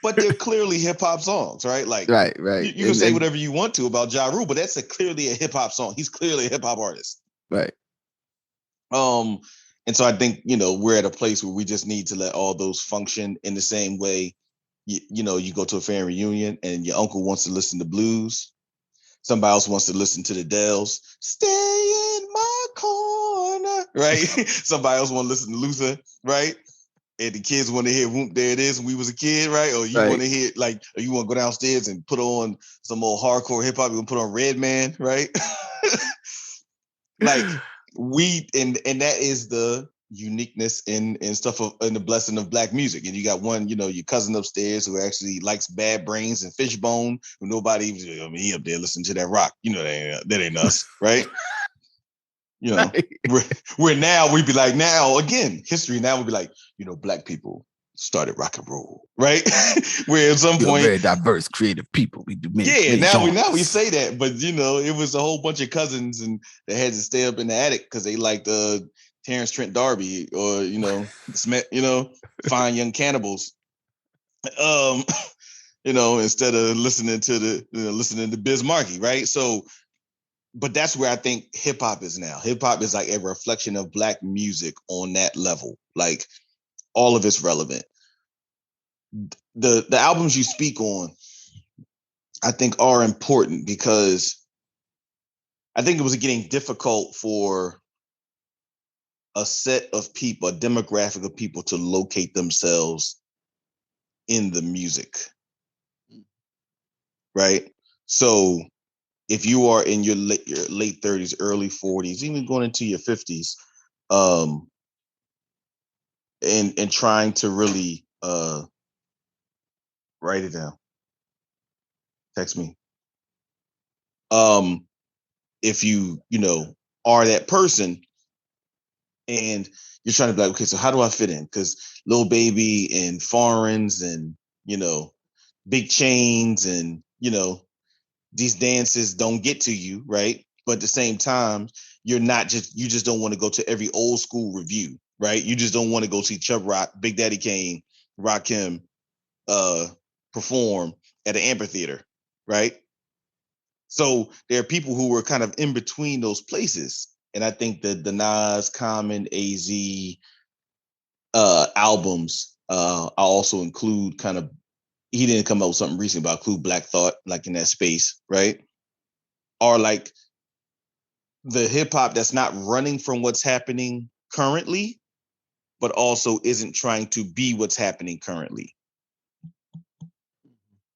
But they're clearly hip hop songs, right? Like, right. You can say whatever you want to about Ja Rule, but that's clearly a hip hop song. He's clearly a hip hop artist. Right. And so I think, we're at a place where we just need to let all those function in the same way. You go to a family reunion and your uncle wants to listen to blues. Somebody else wants to listen to the Dells. Stay in my corner, right? Somebody else want to listen to Luther, right? And the kids want to hear Whoop, There It Is when we was a kid, right? Or you want to hear, or you want to go downstairs and put on some old hardcore hip hop, you want to put on Redman, right? Like and that is the uniqueness and stuff in the blessing of Black music. And you got one, your cousin upstairs who actually likes Bad Brains and Fishbone, who nobody, he up there listening to that rock. That ain't us, right? Where now we'd be like, history now would be like, Black people started rock and roll, right? Where at some point, very diverse, creative people. We do many now we say that, but it was a whole bunch of cousins and they had to stay up in the attic because they liked Terrence Trent D'Arby or Fine Young Cannibals. Instead of listening to Biz Markie, right? So. But that's where I think hip hop is now. Hip hop is like a reflection of Black music on that level. Like all of it's relevant. The albums you speak on, I think, are important because I think it was getting difficult for a set of people, a demographic of people, to locate themselves in the music. Right? So if you are in your late 30s, early 40s, even going into your 50s, and trying to really write it down, text me. If you are that person and you're trying to be like, okay, so how do I fit in? Because Lil Baby and Foreigns and Big Chains and these dances don't get to you, right? But at the same time, you just don't want to go to every old school review, right? You just don't want to go see Chubb Rock, Big Daddy Kane, Rakim perform at an amphitheater, right? So there are people who were kind of in between those places. And I think that the Nas, Common, AZ albums, I also include kind of, he didn't come up with something recent, but I include Black Thought, like in that space, right? Are like the hip hop that's not running from what's happening currently, but also isn't trying to be what's happening currently.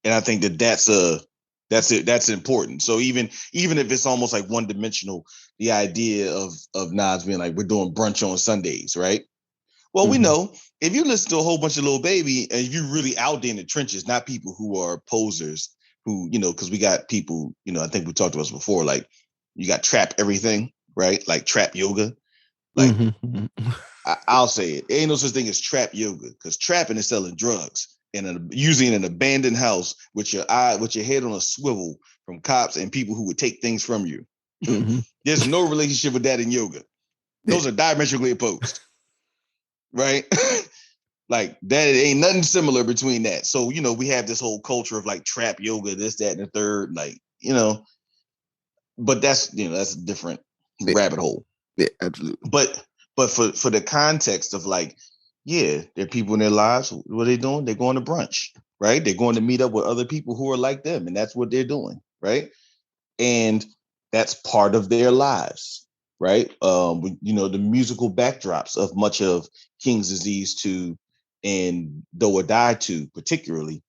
And I think that's important. So even if it's almost like one dimensional, the idea of Nas being like, we're doing brunch on Sundays, right? Well, we know if you listen to a whole bunch of Lil Baby and you're really out there in the trenches, not people who are posers who, because we got people, I think we talked about this before, like you got trap everything, right? Like trap yoga. Like I'll say it. Ain't no such thing as trap yoga because trapping is selling drugs and using an abandoned house with your head on a swivel from cops and people who would take things from you. There's no relationship with that in yoga. Those are diametrically opposed. Right? Like that ain't nothing similar between that. So, we have this whole culture of like trap yoga, this, that, and the third, like, but that's, that's a different rabbit hole. Yeah, absolutely. But for the context of like yeah, there are people in their lives. What are they doing? They're going to brunch, right? They're going to meet up with other people who are like them, and that's what they're doing, right? And that's part of their lives, right? The musical backdrops of much of King's Disease 2 and Do or Die 2 particularly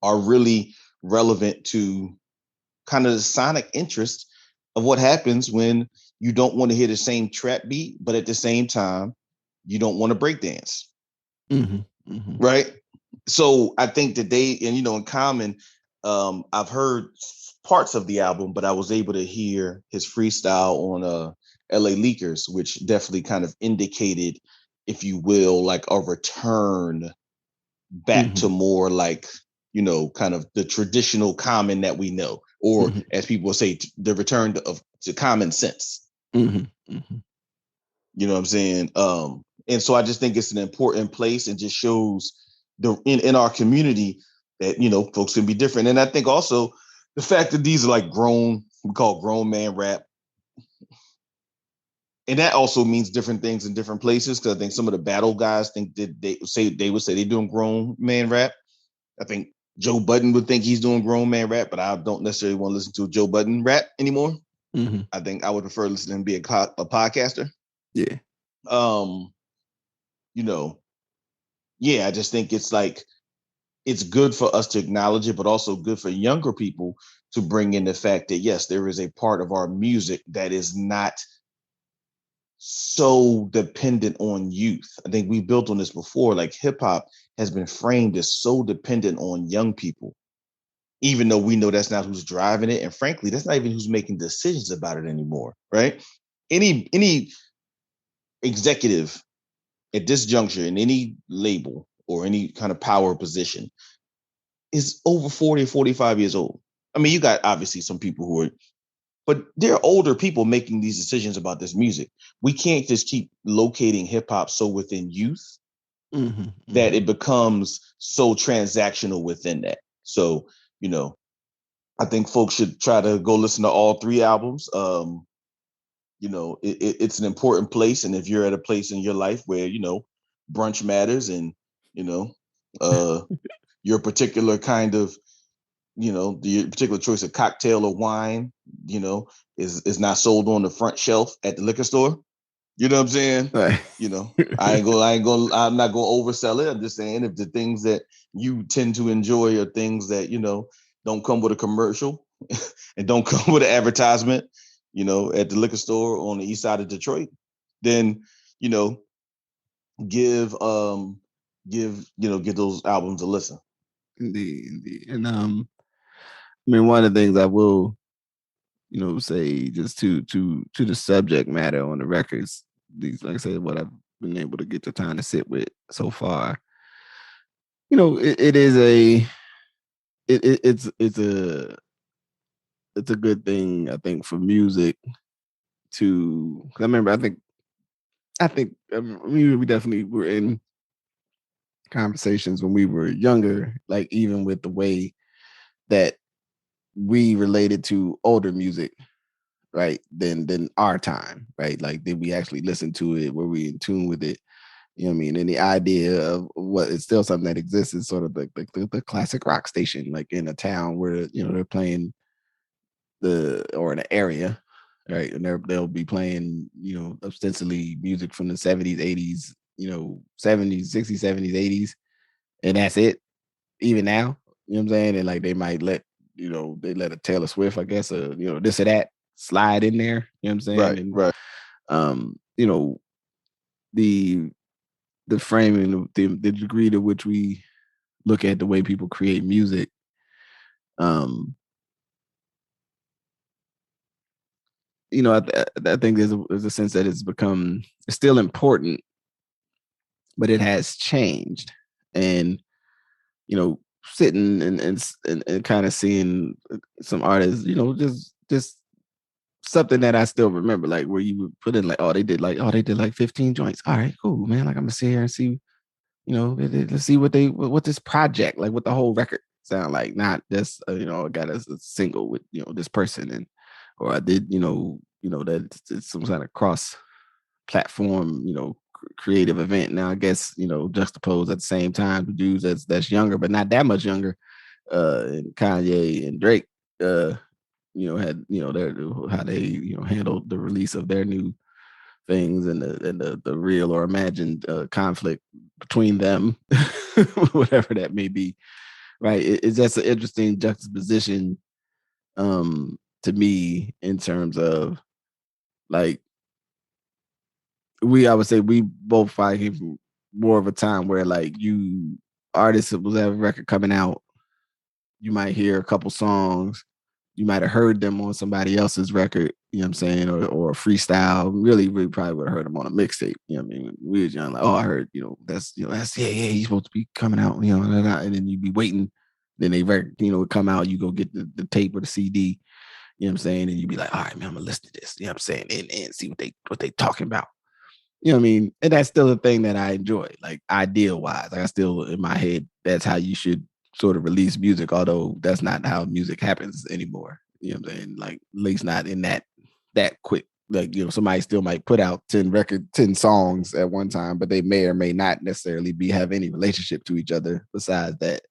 are really relevant to kind of the sonic interest of what happens when you don't want to hear the same trap beat, but at the same time, you don't want to break dance. Mm-hmm. Mm-hmm. Right. So I think that they, and in Common, I've heard parts of the album, but I was able to hear his freestyle on LA Leakers, which definitely kind of indicated, if you will, like a return back to more like, kind of the traditional Common that we know, or as people say, the return to common sense. Mm-hmm. Mm-hmm. You know what I'm saying? And so I just think it's an important place, and just shows in our community that, folks can be different. And I think also the fact that these are like we call grown man rap. And that also means different things in different places. Cause I think some of the battle guys think that they would say they're doing grown man rap. I think Joe Budden would think he's doing grown man rap, but I don't necessarily want to listen to a Joe Budden rap anymore. Mm-hmm. I think I would prefer listening to be a podcaster. Yeah. I just think it's like, it's good for us to acknowledge it, but also good for younger people to bring in the fact that, yes, there is a part of our music that is not so dependent on youth. I think we built on this before. Like, hip hop has been framed as so dependent on young people, even though we know that's not who's driving it. And frankly, that's not even who's making decisions about it anymore, right? Any executive at this juncture in any label or any kind of power position is over 40 or 45 years old. I mean, you got obviously some people who are, but they're older people making these decisions about this music. We can't just keep locating hip hop so within youth that it becomes so transactional within that. So, I think folks should try to go listen to all three albums. It's an important place. And if you're at a place in your life where, brunch matters, and, your particular kind of, the particular choice of cocktail or wine, is not sold on the front shelf at the liquor store. You know what I'm saying? Right. I'm not gonna oversell it. I'm just saying, if the things that you tend to enjoy are things that, don't come with a commercial and don't come with an advertisement, at the liquor store on the east side of Detroit, then, give those albums a listen. Indeed. And I mean, one of the things I will, say just to the subject matter on the records, these, like I said, what I've been able to get the time to sit with so far, it is it's a good thing, I think, for music to. I remember, we definitely were in conversations when we were younger, like even with the way that we related to older music, right, than our time, right? Like, did we actually listen to it? Were we in tune with it? You know what I mean? And the idea of what is still something that exists is sort of the classic rock station, like in a town where, they're playing or in an area, right? And they'll be playing, ostensibly music from the 70s, 80s, 70s, 60s, 70s, 80s. And that's it. Even now, you know what I'm saying? And like, they might let, they let a Taylor Swift, I guess, this or that slide in there. You know what I'm saying? Right, and, right. The framing, the degree to which we look at the way people create music, I think there's a sense that it's still important, but it has changed. And, sitting and kind of seeing some artists, just something that I still remember, like where you would put in like, they did like 15 joints. All right, cool, man. Like, I'm gonna sit here and see, let's see what this project, like what the whole record sound like, not just, I got a single with, this person, and, or I did, that it's some kind of cross platform, creative event. Now I guess, juxtaposed at the same time the dudes that's younger, but not that much younger, and Kanye and Drake, had their how they handled the release of their new things and the real or imagined conflict between them, whatever that may be. Right? It's just an interesting juxtaposition to me in terms of like I would say we both fight from more of a time where like you artists will have a record coming out, you might hear a couple songs, you might have heard them on somebody else's record, you know what I'm saying, or a freestyle. Really, we probably would have heard them on a mixtape. You know what I mean? We was young, like, oh, I heard, that's yeah, he's supposed to be coming out, and then you'd be waiting. Then they record, would come out, you go get the tape or the CD, you know what I'm saying, and you'd be like, all right, man, I'm gonna listen to this, you know what I'm saying, and see what they talking about. You know what I mean? And that's still a thing that I enjoy, like ideal wise. Like I still in my head, that's how you should sort of release music, although that's not how music happens anymore. You know what I'm saying? Like at least not in that quick. Like, somebody still might put out 10 songs at one time, but they may or may not necessarily have any relationship to each other besides that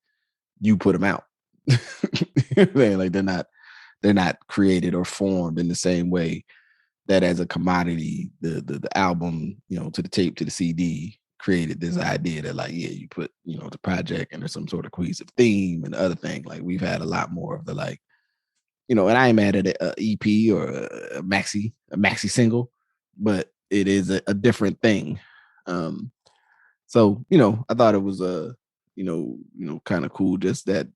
you put them out. Like they're not created or formed in the same way that as a commodity, the album, to the tape, to the CD, created this idea that like, yeah, you put, the project and there's some sort of cohesive theme and other thing. Like we've had a lot more of the like, and I ain't mad at a EP or a maxi single, but it is a different thing. So, I thought it was kind of cool just that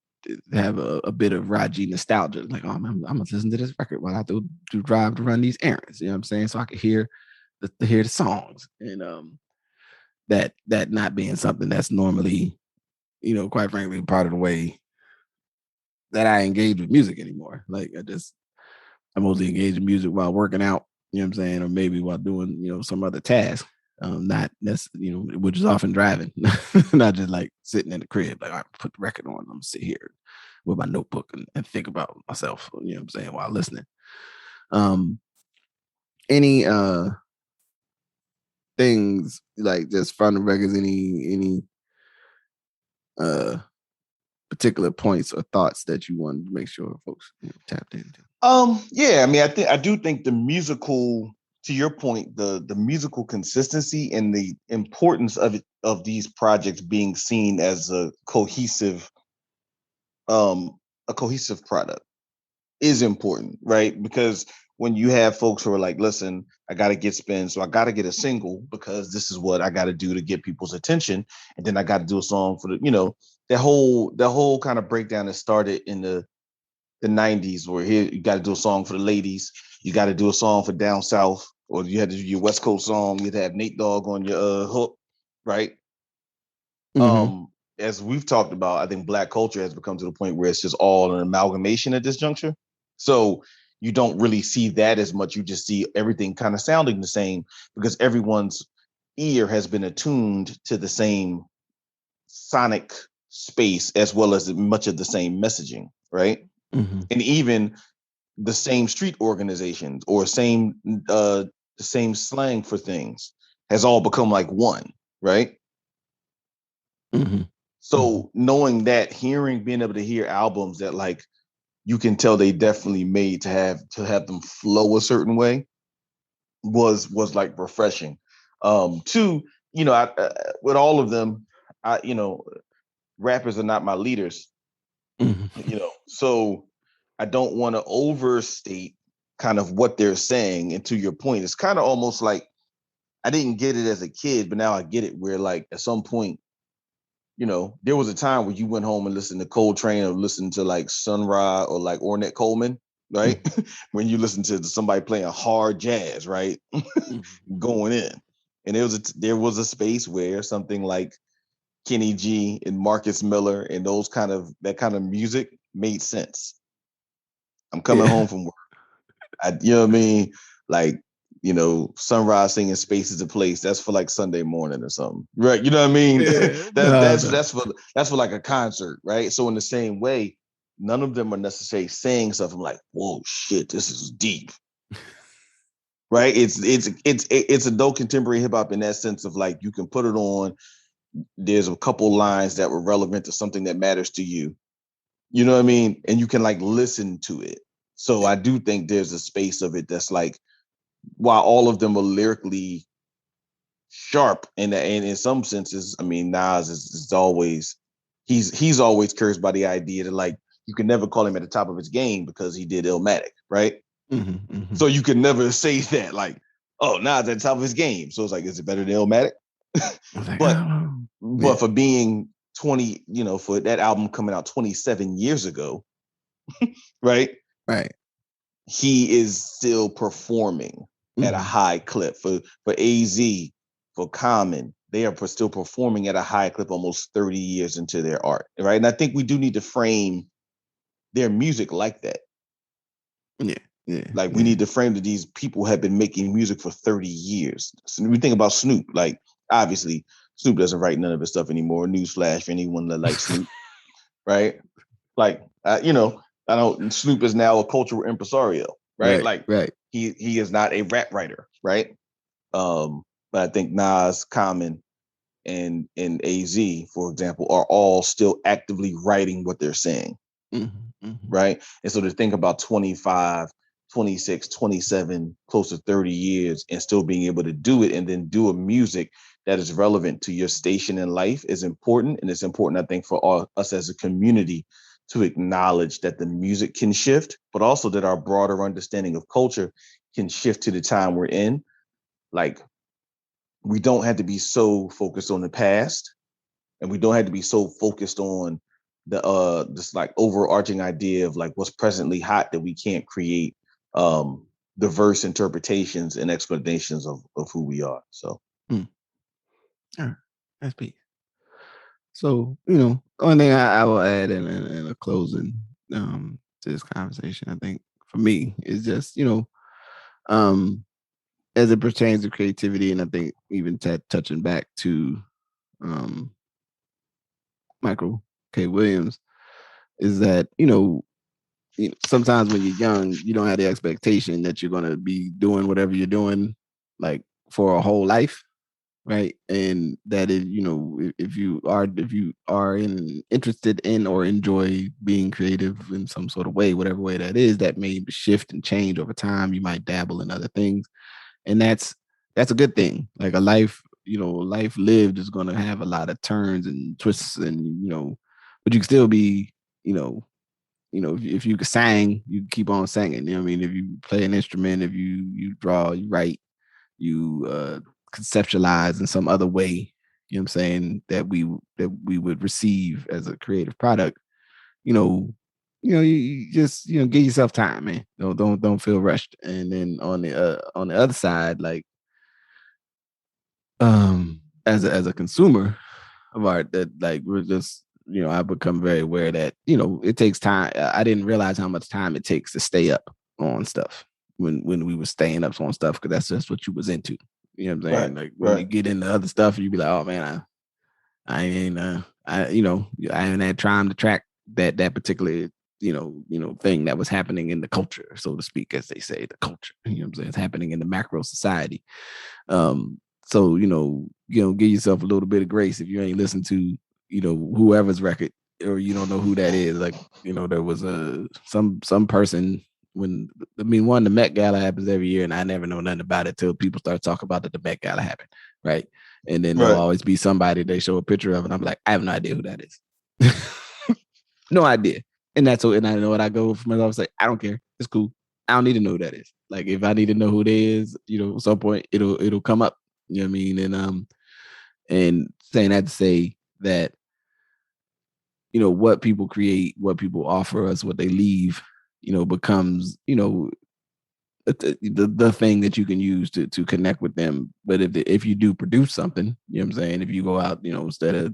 have a bit of Rajee nostalgia. Like, oh, I'm gonna listen to this record while I do drive to run these errands. You know what I'm saying? So I could hear the songs, and that not being something that's normally, quite frankly, part of the way that I engage with music anymore. Like I mostly engage in music while working out. You know what I'm saying, or maybe while doing some other task. Not that's which is often driving, not just like sitting in the crib. Like I put the record on, I'm gonna sit here with my notebook and think about myself. You know what I'm saying, while listening. Any things like just from the records? Any particular points or thoughts that you wanted to make sure folks tapped into? Yeah, I mean, I do think the musical. To your point, the musical consistency and the importance of these projects being seen as a cohesive product is important, right? Because when you have folks who are like, listen, I got to get spins, so I got to get a single because this is what I got to do to get people's attention, and then I got to do a song for that whole kind of breakdown that started in the 90s, where here you got to do a song for the ladies, you got to do a song for down south, or you had to do your West Coast song, you'd have Nate Dogg on your hook, right? Mm-hmm. As we've talked about, I think Black culture has become to the point where it's just all an amalgamation at this juncture. So you don't really see that as much. You just see everything kind of sounding the same because everyone's ear has been attuned to the same sonic space as well as much of the same messaging, right? Mm-hmm. And even the same street organizations or the same slang for things has all become like one, right? Mm-hmm. So knowing that, being able to hear albums that like you can tell they definitely made to have them flow a certain way was like refreshing. Two, with all of them, rappers are not my leaders, so I don't want to overstate kind of what they're saying. And to your point, it's kind of almost like I didn't get it as a kid, but now I get it, where like at some point, there was a time where you went home and listened to Coltrane or listened to like Sun Ra or like Ornette Coleman, right? Mm-hmm. When you listen to somebody playing hard jazz, right? Mm-hmm. Going in. And there was a space where something like Kenny G and Marcus Miller and that kind of music made sense. I'm coming home from work. You know what I mean? Like, Sunrise singing Space is a Place. That's for like Sunday morning or something, right? You know what I mean? Yeah. That's for like a concert, right? So in the same way, none of them are necessarily saying something like, "Whoa, shit, this is deep." right? It's adult contemporary hip hop in that sense of like you can put it on. There's a couple lines that were relevant to something that matters to you. You know what I mean? And you can like listen to it. So I do think there's a space of it that's like, while all of them are lyrically sharp, and in some senses, I mean, Nas is always he's always cursed by the idea that like you can never call him at the top of his game because he did Illmatic, right? Mm-hmm, mm-hmm. So you can never say that like, oh, Nas at the top of his game. So it's like, is it better than Illmatic? Like, but for being 20, for that album coming out 27 years ago, right? Right. He is still performing at a high clip. For AZ, for Common, they are still performing at a high clip almost 30 years into their art, right? And I think we do need to frame their music like that. Yeah. Like we need to frame that these people have been making music for 30 years. So we think about Snoop, like obviously Snoop doesn't write none of his stuff anymore. Newsflash for anyone that likes Snoop, right? Like, I don't. Snoop is now a cultural impresario, right? Right. He is not a rap writer, right? But I think Nas, Common, and AZ, for example, are all still actively writing what they're saying, right? And so to think about 25, 26, 27, close to 30 years and still being able to do it and then do a music that is relevant to your station in life is important. And it's important, I think, for us as a community to acknowledge that the music can shift, but also that our broader understanding of culture can shift to the time we're in. Like, we don't have to be so focused on the past, and we don't have to be so focused on the this like overarching idea of like what's presently hot that we can't create diverse interpretations and explanations of who we are. So all right, that's peace. So, only thing I will add in a closing to this conversation, I think for me is just, as it pertains to creativity, and I think even touching back to Michael K. Williams, is that, sometimes when you're young, you don't have the expectation that you're going to be doing whatever you're doing like for a whole life. Right. And that is, if you are interested in or enjoy being creative in some sort of way, whatever way that is, that may shift and change over time. You might dabble in other things. And that's a good thing. Like a life lived is going to have a lot of turns and twists and, but you can still be, if you could sing, you keep on singing. You know what I mean? If you play an instrument, if you draw, you write, you conceptualize in some other way, you know what I'm saying, that we would receive as a creative product, you just give yourself time, man. Don't feel rushed. And then on the other side, like as a consumer of art, that like we're just I've become very aware that it takes time. I didn't realize how much time it takes to stay up on stuff when we were staying up on stuff, because that's just what you was into. You know what I'm saying? Right, like when you get into other stuff, you be like, oh man, I haven't had time to track that particular thing that was happening in the culture, so to speak, as they say, the culture. You know what I'm saying? It's happening in the macro society. So give yourself a little bit of grace if you ain't listen to whoever's record, or you don't know who that is. Like there was some person. The Met Gala happens every year, and I never know nothing about it till people start talking about that the Met Gala happened, right? And then there'll always be somebody they show a picture of, and I'm like, I have no idea who that is. No idea. And that's what, and I know what I go from myself, say, I don't care. It's cool. I don't need to know who that is. Like if I need to know who it is, at some point it'll come up. You know what I mean? And saying that to say that, what people create, what people offer us, what they leave, becomes, the thing that you can use to connect with them. But if you do produce something, you know what I'm saying, if you go out, instead of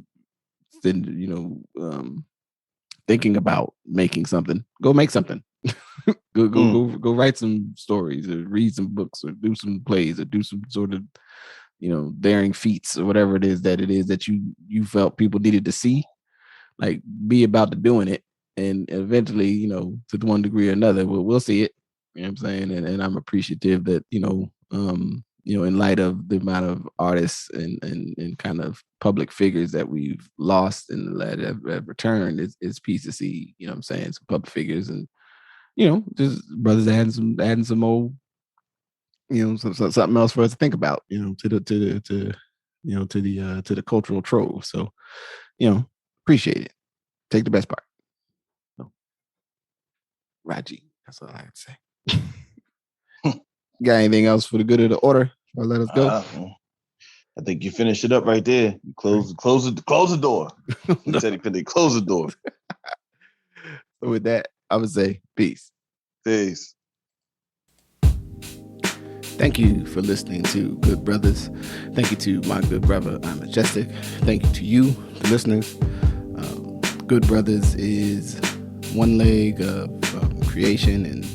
thinking about making something, go make something. go write some stories, or read some books, or do some plays, or do some sort of daring feats, or whatever it is that you felt people needed to see. Like, be about to doing it, and eventually, to one degree or another, we'll see it. You know what I'm saying? And I'm appreciative that, in light of the amount of artists and kind of public figures that we've lost and that have returned, it's peace to see, I'm saying, some public figures and, just brothers adding some old, something else for us to think about, to the cultural trove. So, appreciate it. Take the best part. So, Rajee, that's all I have to say. Got anything else for the good of the order? Or let us go. I think you finished it up right there. You close the door. He said he couldn't close the door. So with that, I would say peace. Peace. Thank you for listening to Good Brothers. Thank you to my good brother, I'm Majestic. Thank you to you, the listeners. Good Brothers is one leg of creation and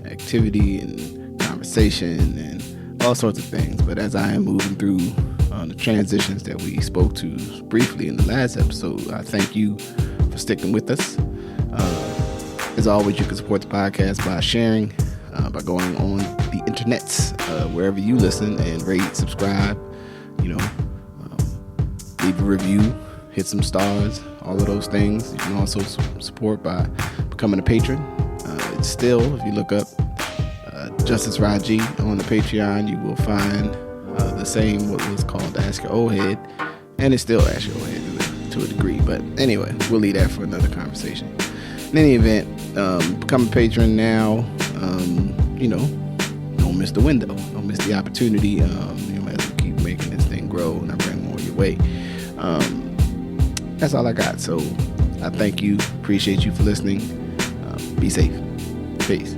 activity and conversation and all sorts of things. But as I am moving through the transitions that we spoke to briefly in the last episode, I thank you for sticking with us. As always, you can support the podcast by sharing, by going on the internets, wherever you listen, and rate, subscribe, leave a review, hit some stars, all of those things. You can also support by becoming a patron. It's still, if you look up Justice Rajee on the Patreon, you will find the same, what was called Ask Your Oldhead, and it's still Ask Your Oldhead to a degree. But anyway, we'll leave that for another conversation. In any event, become a patron now. Don't miss the window. Don't miss the opportunity. As we keep making this thing grow and I bring more your way. That's all I got. So I thank you. Appreciate you for listening. Be safe. Peace.